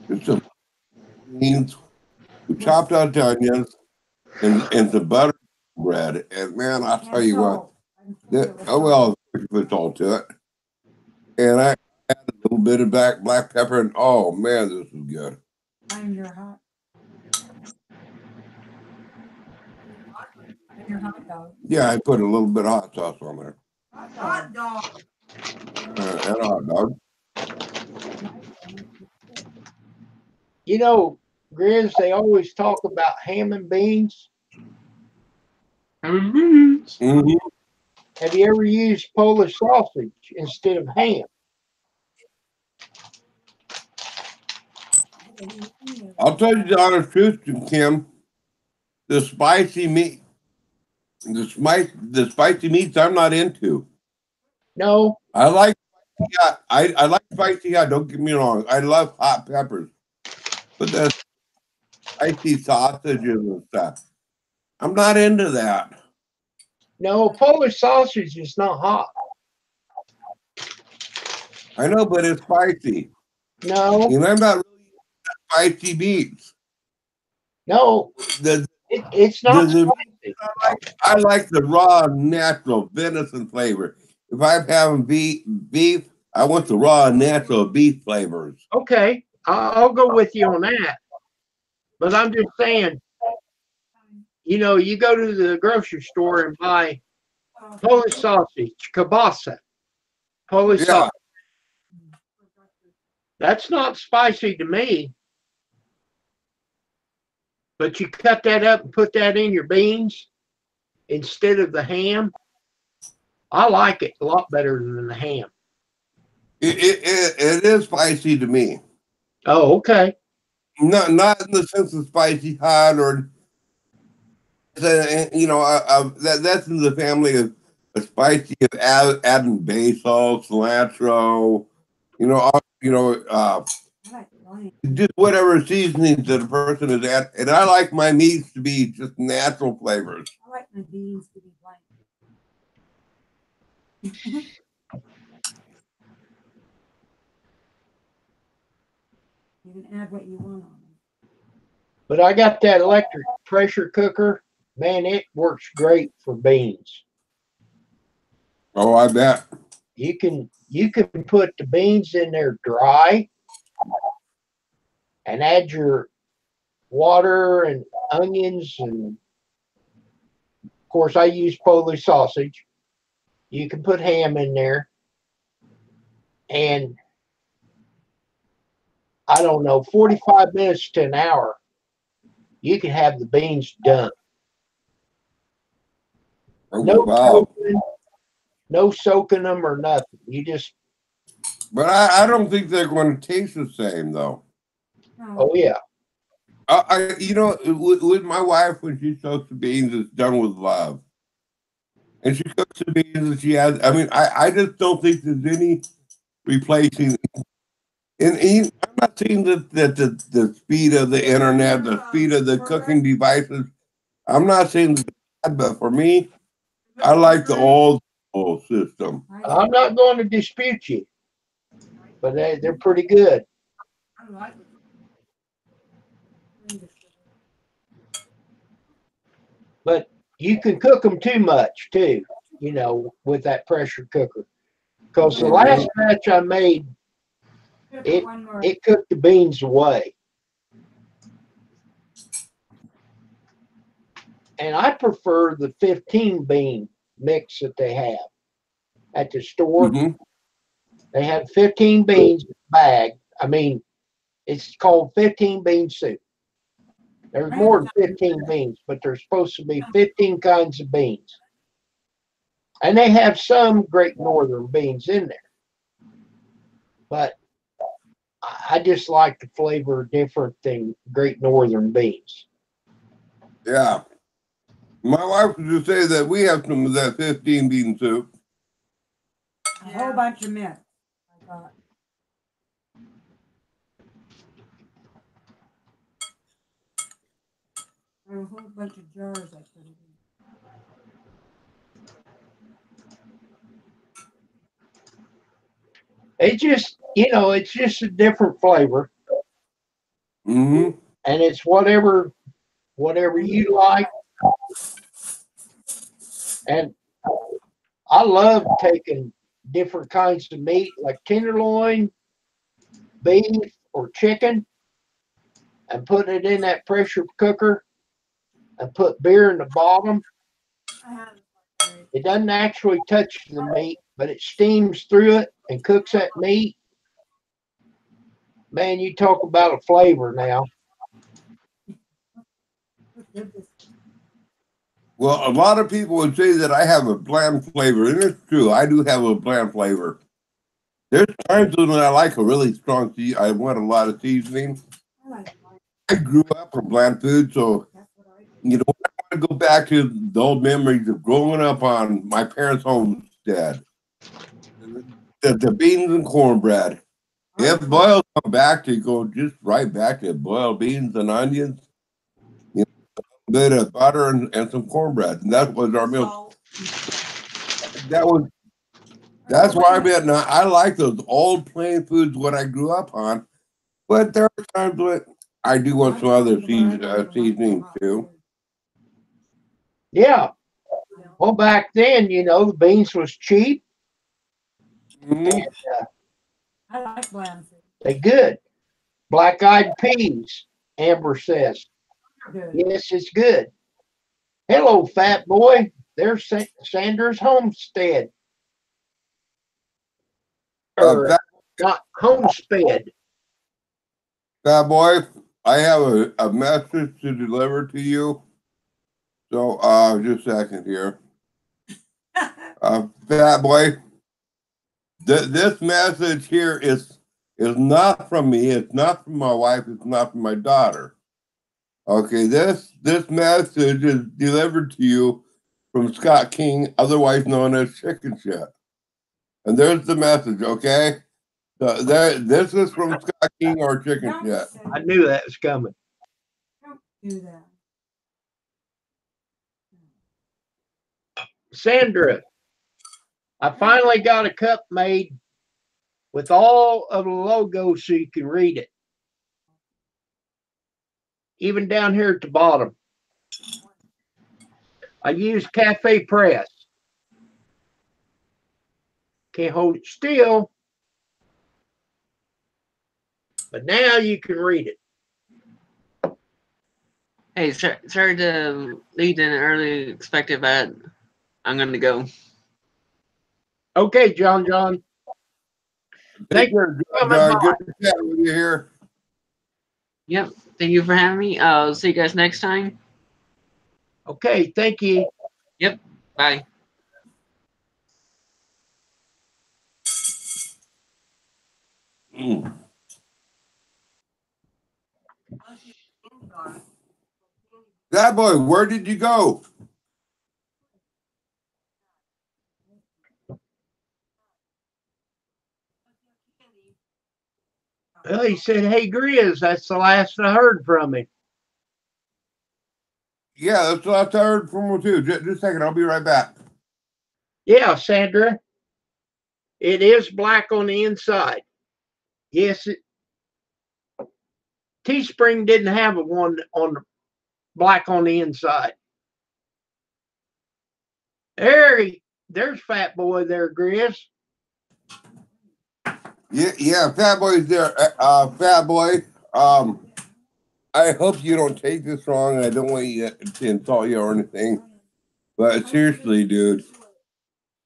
It's some beans with chopped out onions and some butter bread. And man, I'll tell you what, well, put all to it. And I add a little bit of black pepper, and oh man, this is good. And your hot. And your hot dog. Yeah, I put a little bit of hot sauce on there. Hot dog. And a hot dog. You know, Grizz, they always talk about ham and beans. Mm-hmm. Have you ever used Polish sausage instead of ham? I'll tell you the honest truth, Kim. The spicy meat, the spicy meats, I'm not into. No. I like, I like spicy hot. Don't get me wrong. I love hot peppers, but the spicy sausages and stuff, I'm not into that. No, Polish sausage is not hot. I know, but it's spicy. No. And I'm not really into spicy meats. No. It's not spicy. I like the raw, natural venison flavor. If I'm having beef, I want the raw, natural beef flavors. Okay, I'll go with you on that. But I'm just saying, you know, you go to the grocery store and buy Polish sausage, kielbasa, Polish sausage. That's not spicy to me. But you cut that up and put that in your beans instead of the ham. I like it a lot better than the ham. It is spicy to me. Oh, okay. Not in the sense of spicy hot or you know that's in the family of spicy of adding basil, cilantro, just whatever seasonings that a person is at. And I like my meats to be just natural flavors. I like my beans to be blank. You can add what you want on them. But I got that electric pressure cooker. Man, it works great for beans. Oh, I bet. You can put the beans in there dry and add your water and onions and course, I use Polish sausage. You can put ham in there. And I don't know, 45 minutes to an hour, you can have the beans done. Oh, No wow. soaking, no soaking them or nothing. You just, But I don't think they're going to taste the same, though. No. oh yeah. You know, with my wife, when she soaks the beans, it's done with love. And she cooks the beans and she has, I mean, I just don't think there's any replacing. And I'm not saying that the speed of the internet, the speed of the cooking devices, I'm not saying that, but for me, I like the old school system. I'm not going to dispute you, but they're pretty good. I like it. But you can cook them too much too, you know, with that pressure cooker. Because the last batch I made, it One more. it cooked the beans away. And I prefer the 15 bean mix that they have at the store. Mm-hmm. They have 15 beans in a bag. I mean, it's called 15 bean soup. There's more than 15 beans, but there's supposed to be 15 kinds of beans. And they have some Great Northern beans in there. But I just like the flavor different than Great Northern beans. Yeah. My wife used to say that we have some of that 15 bean soup. A whole bunch of mint. I thought. There were a whole bunch of jars I put it in. It just, you know, it's just a different flavor. Mm-hmm. And it's whatever you like. And I love taking different kinds of meat like tenderloin, beef, or chicken and putting it in that pressure cooker and put beer in the bottom. It doesn't actually touch the meat, but it steams through it and cooks that meat. Man, you talk about a flavor now. Well, a lot of people would say that I have a bland flavor, and it's true. I do have a bland flavor. There's times when I like a really strong I want a lot of seasoning. I grew up on bland food, so you know, I want to go back to the old memories of growing up on my parents' homestead. The beans and cornbread. If boiled, come back to go just right back to boiled beans and onions, you know, a bit of butter and some cornbread, and that was our meal. That's why I mean, I like those old plain foods what I grew up on, but there are times when I do want some other seasonings too. Yeah. Well, back then, you know, the beans was cheap. Mm-hmm. And, I like bland food. they good. Black-eyed peas, Amber says. Good. Yes, it's good. Hello, fat boy. There's Sanders Homestead. Or not homestead. Fat boy, I have a message to deliver to you. So, just a second here. Fat boy, this message here is not from me. It's not from my wife. It's not from my daughter. Okay, this message is delivered to you from Scott King, otherwise known as Chicken Shit. And there's the message, okay? So this is from Scott King or Chicken Don't Shit. say- I knew that was coming. Don't do that. Sandra, I finally got a cup made with all of the logos so you can read it. Even down here at the bottom. I use Cafe Press. Can't hold it still. But now you can read it. Hey, sorry to leave in early expected, but I'm gonna go. Okay, John. Take Thank you care, for coming John. by. Good to chat with you here. Yep. Thank you for having me. I'll see you guys next time. Okay, thank you. Yep. Bye. Mm. That boy, where did you go? Well, he said, "Hey, Grizz." That's the last I heard from him. Yeah, that's what I heard from him too. Just a second, I'll be right back. Yeah, Sandra. It is black on the inside. Yes, Teespring didn't have a one on the black on the inside. There's Fat Boy there, Grizz. Yeah, Fat Boy's there. Fat Boy. I hope you don't take this wrong. I don't want you to insult you or anything. But seriously, dude,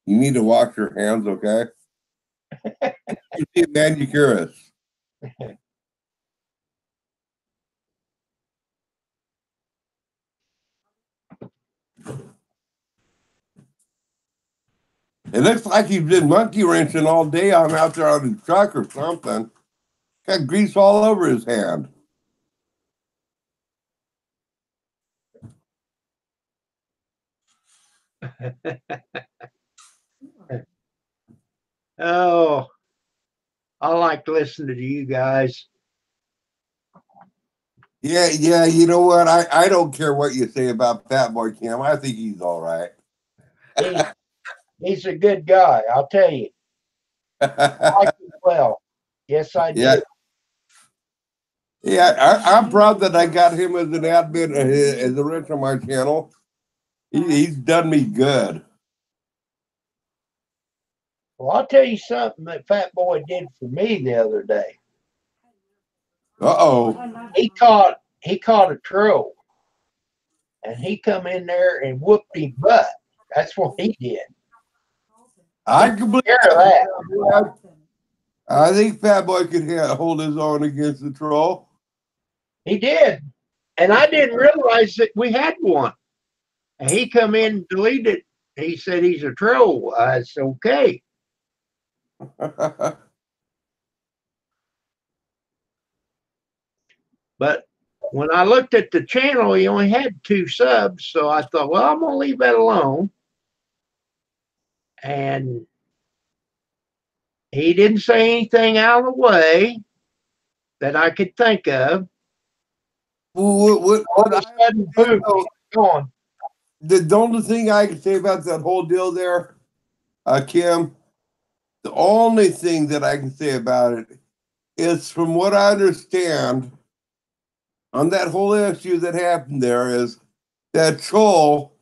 you need to wash your hands, okay? You be a manicurist. It looks like he's been monkey wrenching all day on out there on his truck or something. Got grease all over his hand. Oh, I like listening to you guys. Yeah, you know what? I don't care what you say about Fat Boy Kim. I think he's all right. He's a good guy, I'll tell you. I like him well. Yes, I Yeah, do. I'm proud that I got him as an admin as a rest on my channel. He's done me good. Well, I'll tell you something that Fat Boy did for me the other day. Uh-oh. He caught a troll, and he come in there and whooped his butt. That's what he did. I can believe Care of that. I think Fat Boy could hold his own against the troll. He did, and I didn't realize that we had one. And he come in and deleted. He said he's a troll. It's okay. But when I looked at the channel, he only had 2 subs. So I thought, well, I'm going to leave that alone. And he didn't say anything out of the way that I could think of. All What of a sudden, boom, he's gone. the only thing I can say about that whole deal there, Kim, the only thing that I can say about it is from what I understand on that whole issue that happened there is that troll,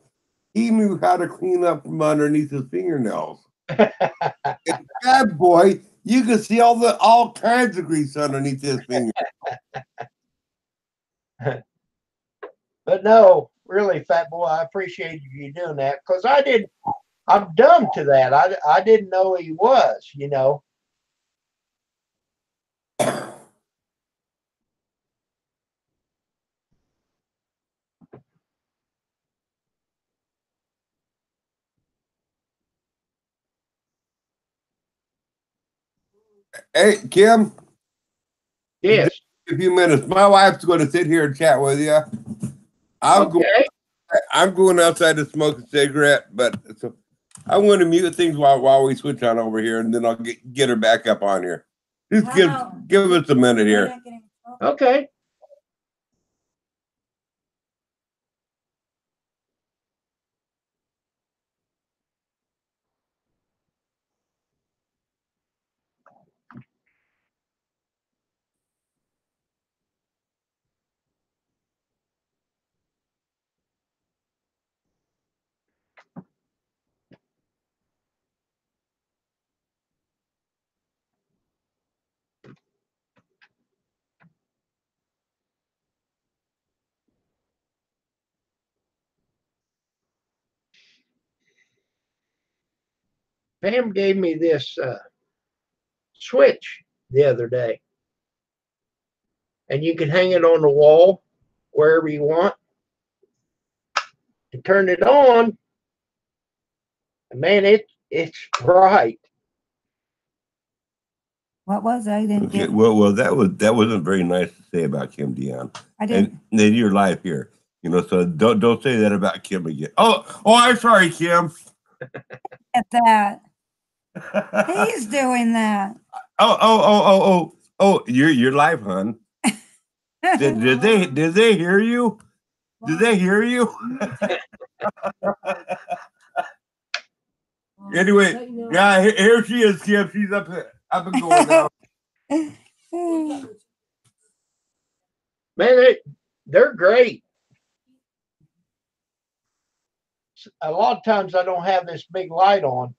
he knew how to clean up from underneath his fingernails. Bad boy, you can see all kinds of grease underneath his finger. But no, really, Fat Boy, I appreciate you doing that because I'm dumb to that. I didn't know he was. Hey, Kim, Yes. a few minutes. My wife's going to sit here and chat with you. I'm going. Okay. I'm going outside to smoke a cigarette, but I'm going to mute things while we switch on over here, and then I'll get her back up on here. Just give us a minute here. Okay. Pam gave me this switch the other day, and you can hang it on the wall wherever you want and turn it on. And man, it's bright. What was I didn't Okay, get? well, that wasn't very nice to say about Kim Dion. I didn't And then you're live here, so don't say that about Kim again. Oh, I'm sorry, Kim. get that. He's doing that. Oh, you're live, hon. Did they hear you? Did they hear you? Anyway, yeah, here she is, Kim. She's up and going now. Man, they're great. A lot of times I don't have this big light on.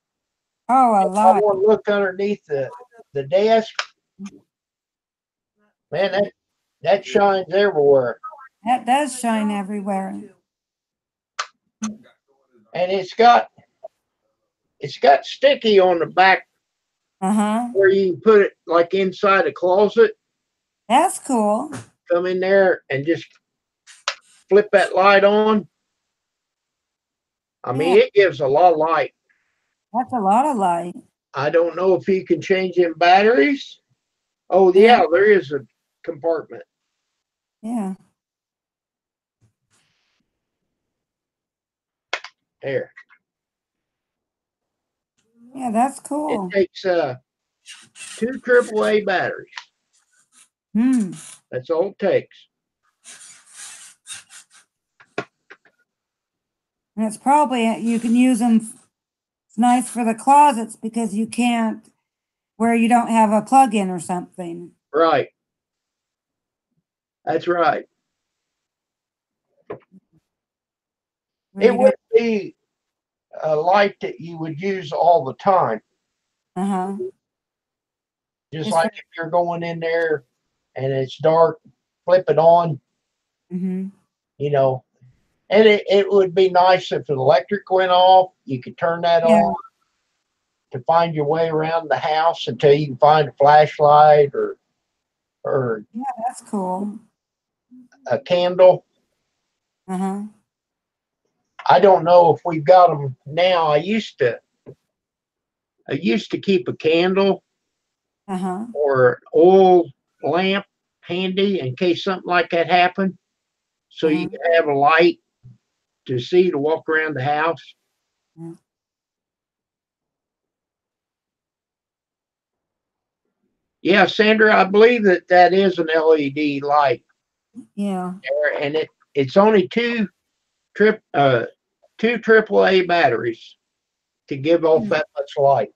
Oh, a If I lot. want to look underneath the desk, man, that shines everywhere. That does shine everywhere. And it's got sticky on the back Uh-huh. where you can put it like inside a closet. That's cool. Come in there and just flip that light on. I mean, it gives a lot of light. That's a lot of light. I don't know if you can change in batteries. Oh, yeah, there is a compartment. Yeah. There. Yeah, that's cool. It takes 2 AAA batteries. That's all it takes. And it's probably, you can use them. It's nice for the closets because you can't, where you don't have a plug-in or something. Right. That's right. It would be a light that you would use all the time. Uh-huh. Just like if you're going in there and it's dark, flip it on. Mm-hmm. And it would be nice if the electric went off. You could turn that on to find your way around the house until you can find a flashlight or Yeah, that's cool. a candle. Uh-huh. I don't know if we've got them now. I used to keep a candle Uh-huh. or an oil lamp handy in case something like that happened, so you could have a light to see to walk around the house. Yeah, Sandra, I believe that is an LED light. Yeah. And it's only two AAA batteries to give off that much light.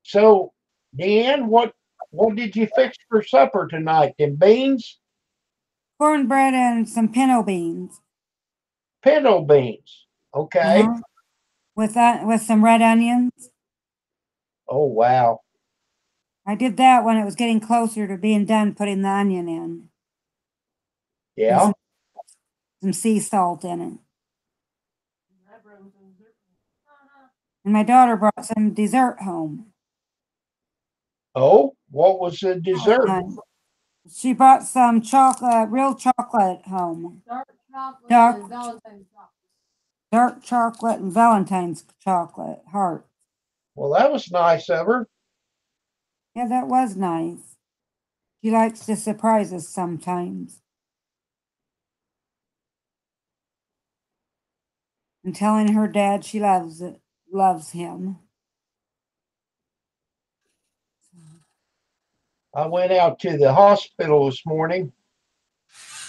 So, Deanne, what did you fix for supper tonight? Them beans? Cornbread and some pinto beans. Pinto beans. Okay. Uh-huh. With some red onions. Oh, wow. I did that when it was getting closer to being done putting the onion in. Yeah. Some sea salt in it. And my daughter brought some dessert home. Oh, what was the dessert? She brought some chocolate, real chocolate home. Dark chocolate and Valentine's chocolate heart. Well, that was nice of her. Yeah, that was nice. She likes to surprise us sometimes. And telling her dad she loves him. I went out to the hospital this morning.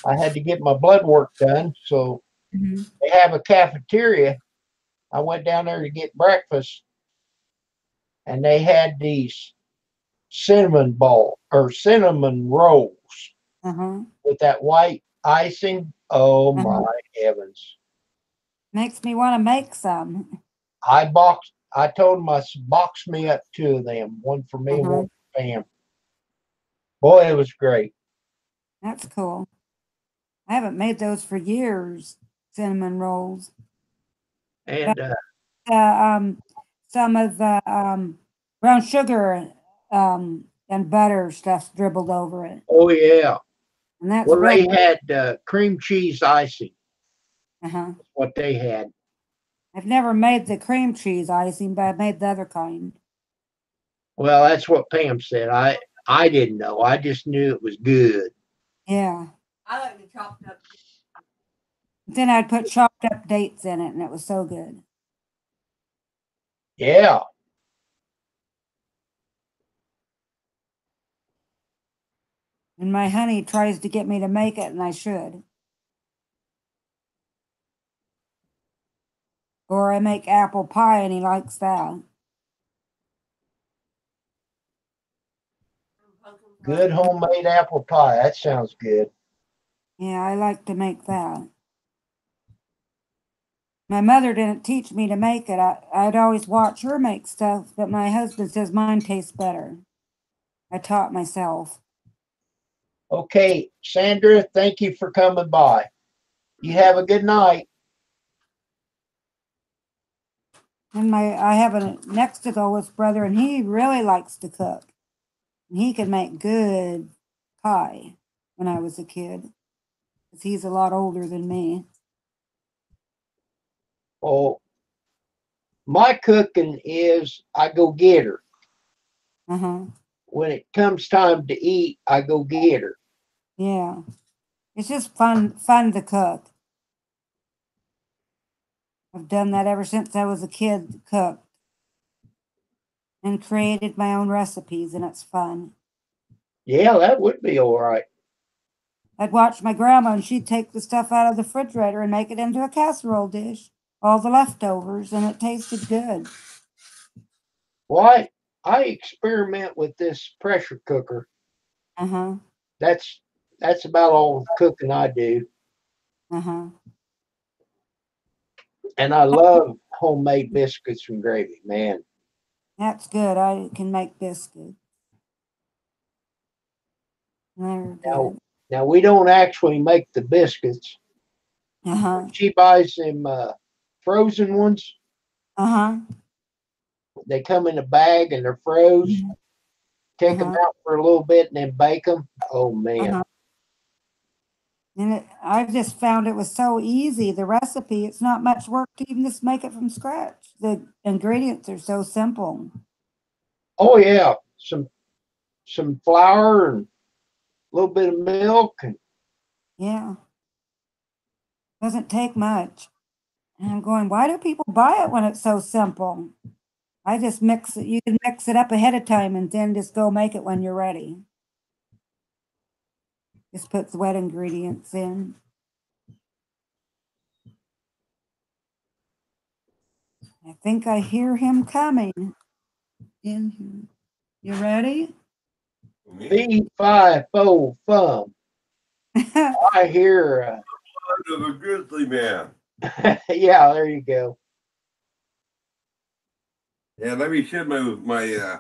I had to get my blood work done, so they have a cafeteria. I went down there to get breakfast, and they had these cinnamon rolls with that white icing. Oh my heavens. Makes me want to make some. I told them I box me up 2 of them, one for me and one for Pam. Boy, it was great. That's cool. I haven't made those for years, cinnamon rolls. And Some of the brown sugar and butter stuff dribbled over it. oh yeah, And that's well real. they had cream cheese icing. Uh-huh. What they had. I've never made the cream cheese icing, but I've made the other kind. Well, that's what Pam said. I didn't know. I just knew it was good. Yeah. I like the chopped up. Then I'd put chopped up dates in it, and it was so good. Yeah. And my honey tries to get me to make it, and I should. Or I make apple pie, and he likes that. Good homemade apple pie. That sounds good. Yeah, I like to make that. My mother didn't teach me to make it. I'd always watch her make stuff, but my husband says mine tastes better. I taught myself. Okay, Sandra, thank you for coming by. You have a good night. And I have a next to goest brother, and he really likes to cook. And he could make good pie when I was a kid, because he's a lot older than me. Oh, my cooking is I go get her. Uh-huh. When it comes time to eat, I go get her. Yeah. It's just fun to cook. I've done that ever since I was a kid, cooked and created my own recipes, and it's fun. Yeah, that would be all right. I'd watch my grandma, and she'd take the stuff out of the refrigerator and make it into a casserole dish, all the leftovers, and it tasted good. Well, I experiment with this pressure cooker. Uh-huh. That's about all the cooking I do. Uh-huh. And I love homemade biscuits and gravy, man. That's good. I can make biscuits. They're Now, good. now we don't actually make the biscuits. Uh-huh. She buys them frozen ones. Uh-huh. They come in a bag and they're froze. Take them Uh-huh. out for a little bit and then bake them. Oh man. Uh-huh. And I just found it was so easy. The recipe, it's not much work to even just make it from scratch. The ingredients are so simple. Oh yeah. Some flour and a little bit of milk and Yeah. Doesn't take much. And I'm going, why do people buy it when it's so simple? I just mix it. You can mix it up ahead of time and then just go make it when you're ready. Just put the wet ingredients in. I think I hear him coming in here. You ready? Fyffe fum. I hear Of a grizzly man. yeah, there you go. Yeah, let me shed my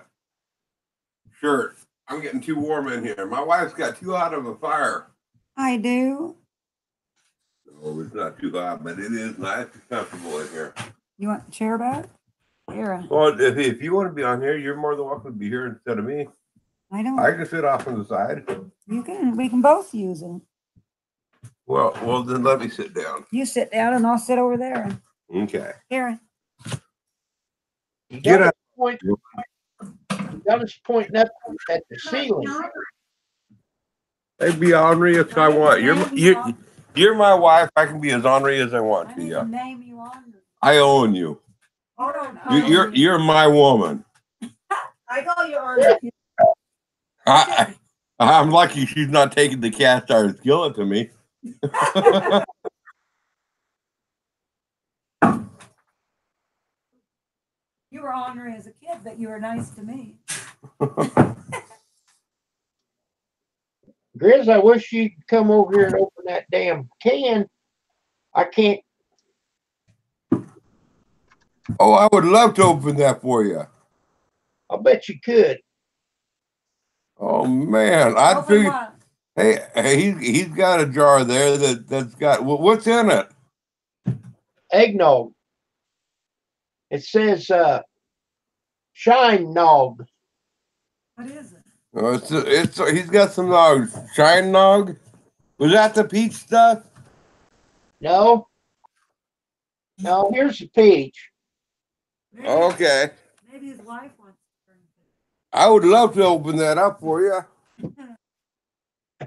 shirt. I'm getting too warm in here. My wife's got too hot of a fire. I do. No, it's not too hot, but it is nice and comfortable in here. You want the chair back? Here. Well, if you want to be on here, you're more than welcome to be here instead of me. I don't. I can sit off on the side. You can. We can both use it. Well, then let me sit down. You sit down, and I'll sit over there. Okay. Here. You Get got up. us pointing up at the ceiling. Hey, be ornery if I want. You're my wife. I can be as ornery as I want to you. Name you on. I own you. You're my woman. I call you Arnold. I'm lucky she's not taking the cast iron skillet to me. You were ornery as a kid, but you were nice to me. Grizz, I wish you'd come over here and open that damn can. I can't. Oh, I would love to open that for you. I bet you could. Oh man, I'd Open figure. what? Hey, he's got a jar there that's got what's in it? Eggnog. It says shine nog. What is it? Oh, it's he's got some nog. Shine nog. Was that the peach stuff? No, no. Here's the peach. Maybe, Okay. maybe his wife wants to drink I would love to open that up for you.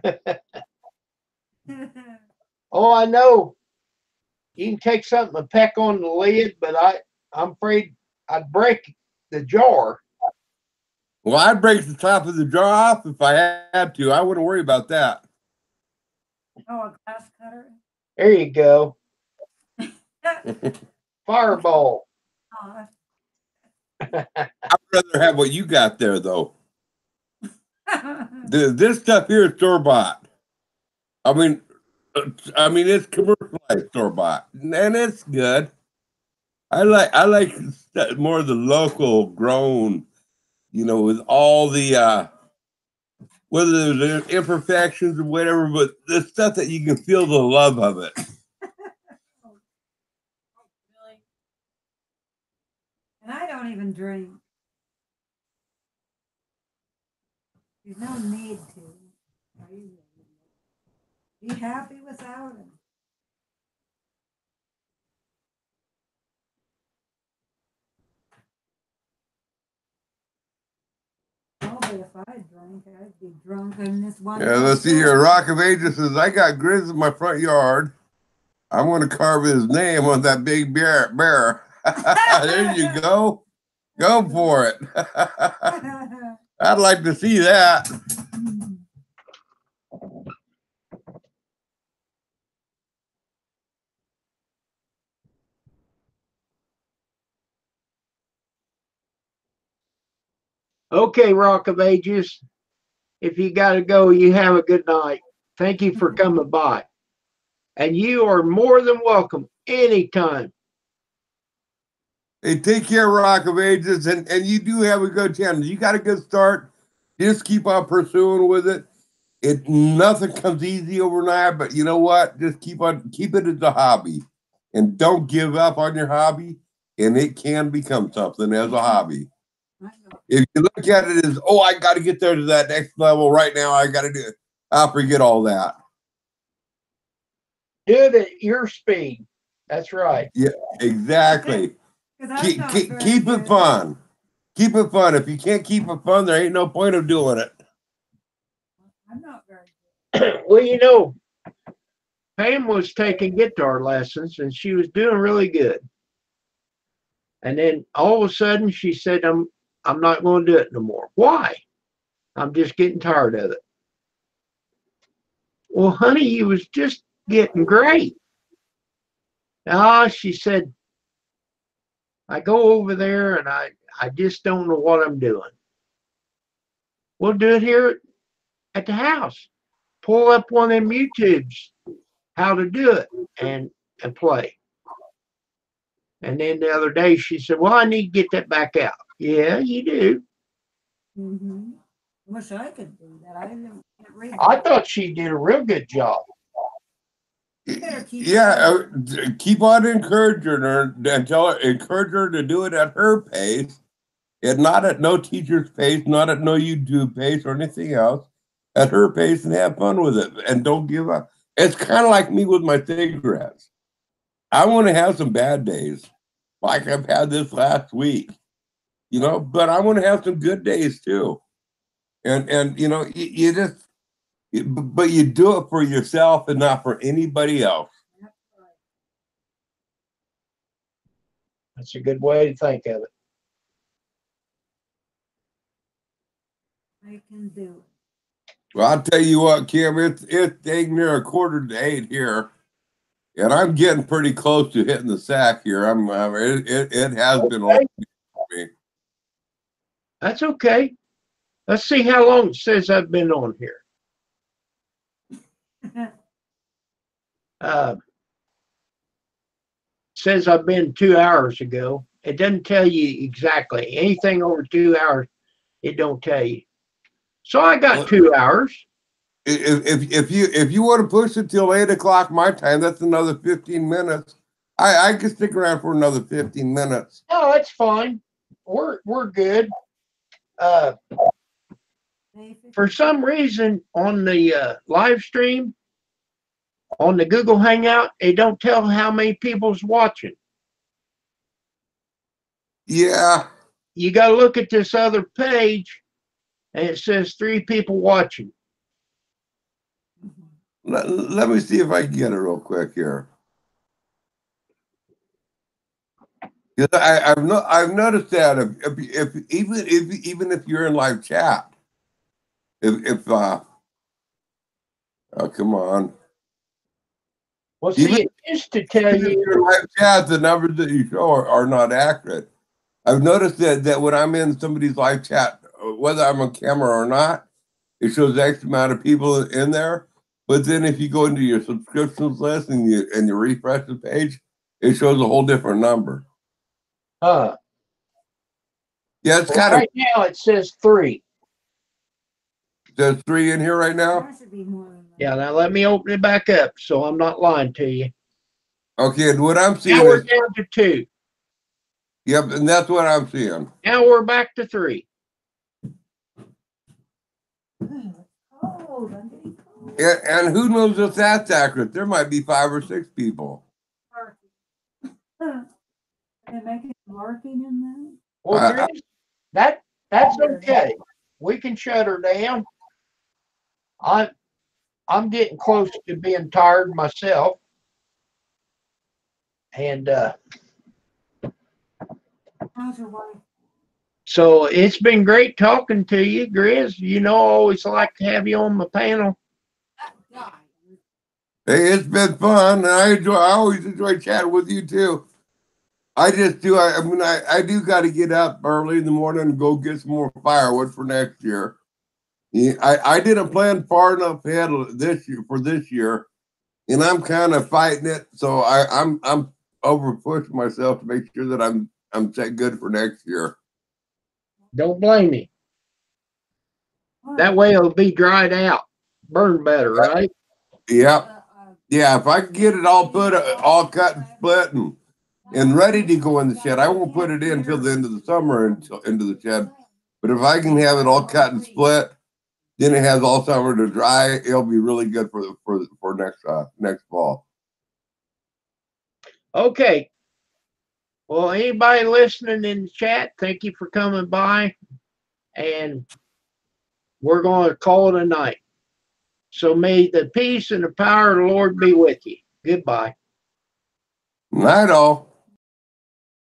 it. Oh, I know. You can take something and peck on the lid, but I'm afraid I'd break the jar. Well, I'd break the top of the jar off if I had to. I wouldn't worry about that. Oh, a glass cutter? There you go. Fireball. Oh, I'd rather have what you got there, though. This stuff here is store bought. I mean, it's commercialized store bought, and it's good. I like more of the local grown, with all the whether there's imperfections or whatever, but the stuff that you can feel the love of it. Really? and I don't even drink. There's no need to. Be happy without him. Oh, but if I drank, I'd be drunk in this one. Yeah, let's see here. Rock of Ages says, I got Grizz in my front yard. I want to carve his name on that big bear. There you go. Go for it. I'd like to see that. Okay, Rock of Ages. If you got to go, you have a good night. Thank you for coming by. And you are more than welcome anytime. Hey, take care, Rock of Ages, and you do have a good channel. You got a good start. Just keep on pursuing with it. Nothing comes easy overnight, but you know what? Just keep it as a hobby, and don't give up on your hobby. And it can become something as a hobby. If you look at it as, oh, I got to get there to that next level right now, I got to do it. I'll forget all that. Do it at your speed. That's right. Yeah, exactly. Keep it fun. Keep it fun. If you can't keep it fun, there ain't no point of doing it. I'm not very good. Well, Pam was taking guitar lessons and she was doing really good. And then all of a sudden she said, I'm not going to do it no more. Why? I'm just getting tired of it. Well, honey, you was just getting great. She said, I go over there and I just don't know what I'm doing. We'll do it here at the house. Pull up one of them YouTubes, how to do it and play. And then the other day she said, well, I need to get that back out. Yeah, you do. Mm-hmm. Wish I could do that. I didn't read. I thought she did a real good job. Yeah, keep on encouraging her and encourage her to do it at her pace, and not at no teacher's pace, not at no YouTube pace or anything else. At her pace, and have fun with it, and don't give up. It's kind of like me with my cigarettes. I want to have some bad days, like I've had this last week, but I want to have some good days too. And you just, but you do it for yourself and not for anybody else. That's a good way to think of it. I can do it. Well, I'll tell you what, Kim, it's dang near 7:45 here, and I'm getting pretty close to hitting the sack here. It has been long for me. That's okay. Let's see how long it says I've been on here. Says I've been 2 hours ago. It doesn't tell you exactly. Anything over 2 hours, it don't tell you. So I got 2 hours. if you want to push it till 8 o'clock my time, that's another 15 minutes. I can stick around for another 15 minutes. No, it's fine. We're good. For some reason on the live stream on the Google Hangout, it don't tell how many people's watching. Yeah. You got to look at this other page, and it says 3 people watching. Let me see if I can get it real quick here. I've noticed that if even if you're in live chat, oh, come on. Well, see, Even it used to tell if you. you're in live chat, the numbers that you show are not accurate. I've noticed that when I'm in somebody's live chat, whether I'm on camera or not, it shows X amount of people in there. But then if you go into your subscriptions list and you refresh the page, it shows a whole different number. Yeah, it's Well, kind right now it says 3. There's 3 in here right now. There should be more than that. Yeah, now let me open it back up so I'm not lying to you. Okay, and what I'm Now seeing we're is, down to 2. yep, and that's what I'm seeing. Now we're back to 3. Cold, I'm getting cold. And who knows if that's accurate? There might be 5 or 6 people. Are they making barking in Well, Chris, that's okay. We can shut her down. I'm getting close to being tired myself. And there? How's your wife? so it's been great talking to you, Grizz. You know, I always like to have you on my panel. Hey, it's been fun, and I always enjoy chatting with you too. I just do. I mean, I do got to get up early in the morning and go get some more firewood for next year. Yeah, I didn't plan far enough ahead this year, and I'm kind of fighting it. So I'm over pushing myself to make sure that I'm set good for next year. Don't blame me. That way it'll be dried out, burn better, right? Yep. Yeah, if I can get it all all cut and split and ready to go in the shed, I won't put it in until the end of the summer into the shed. But if I can have it all cut and split, then it has all summer to dry. It'll be really good for next fall. Okay. Well, anybody listening in the chat, thank you for coming by. And we're going to call it a night. So may the peace and the power of the Lord be with you. Goodbye. Night all.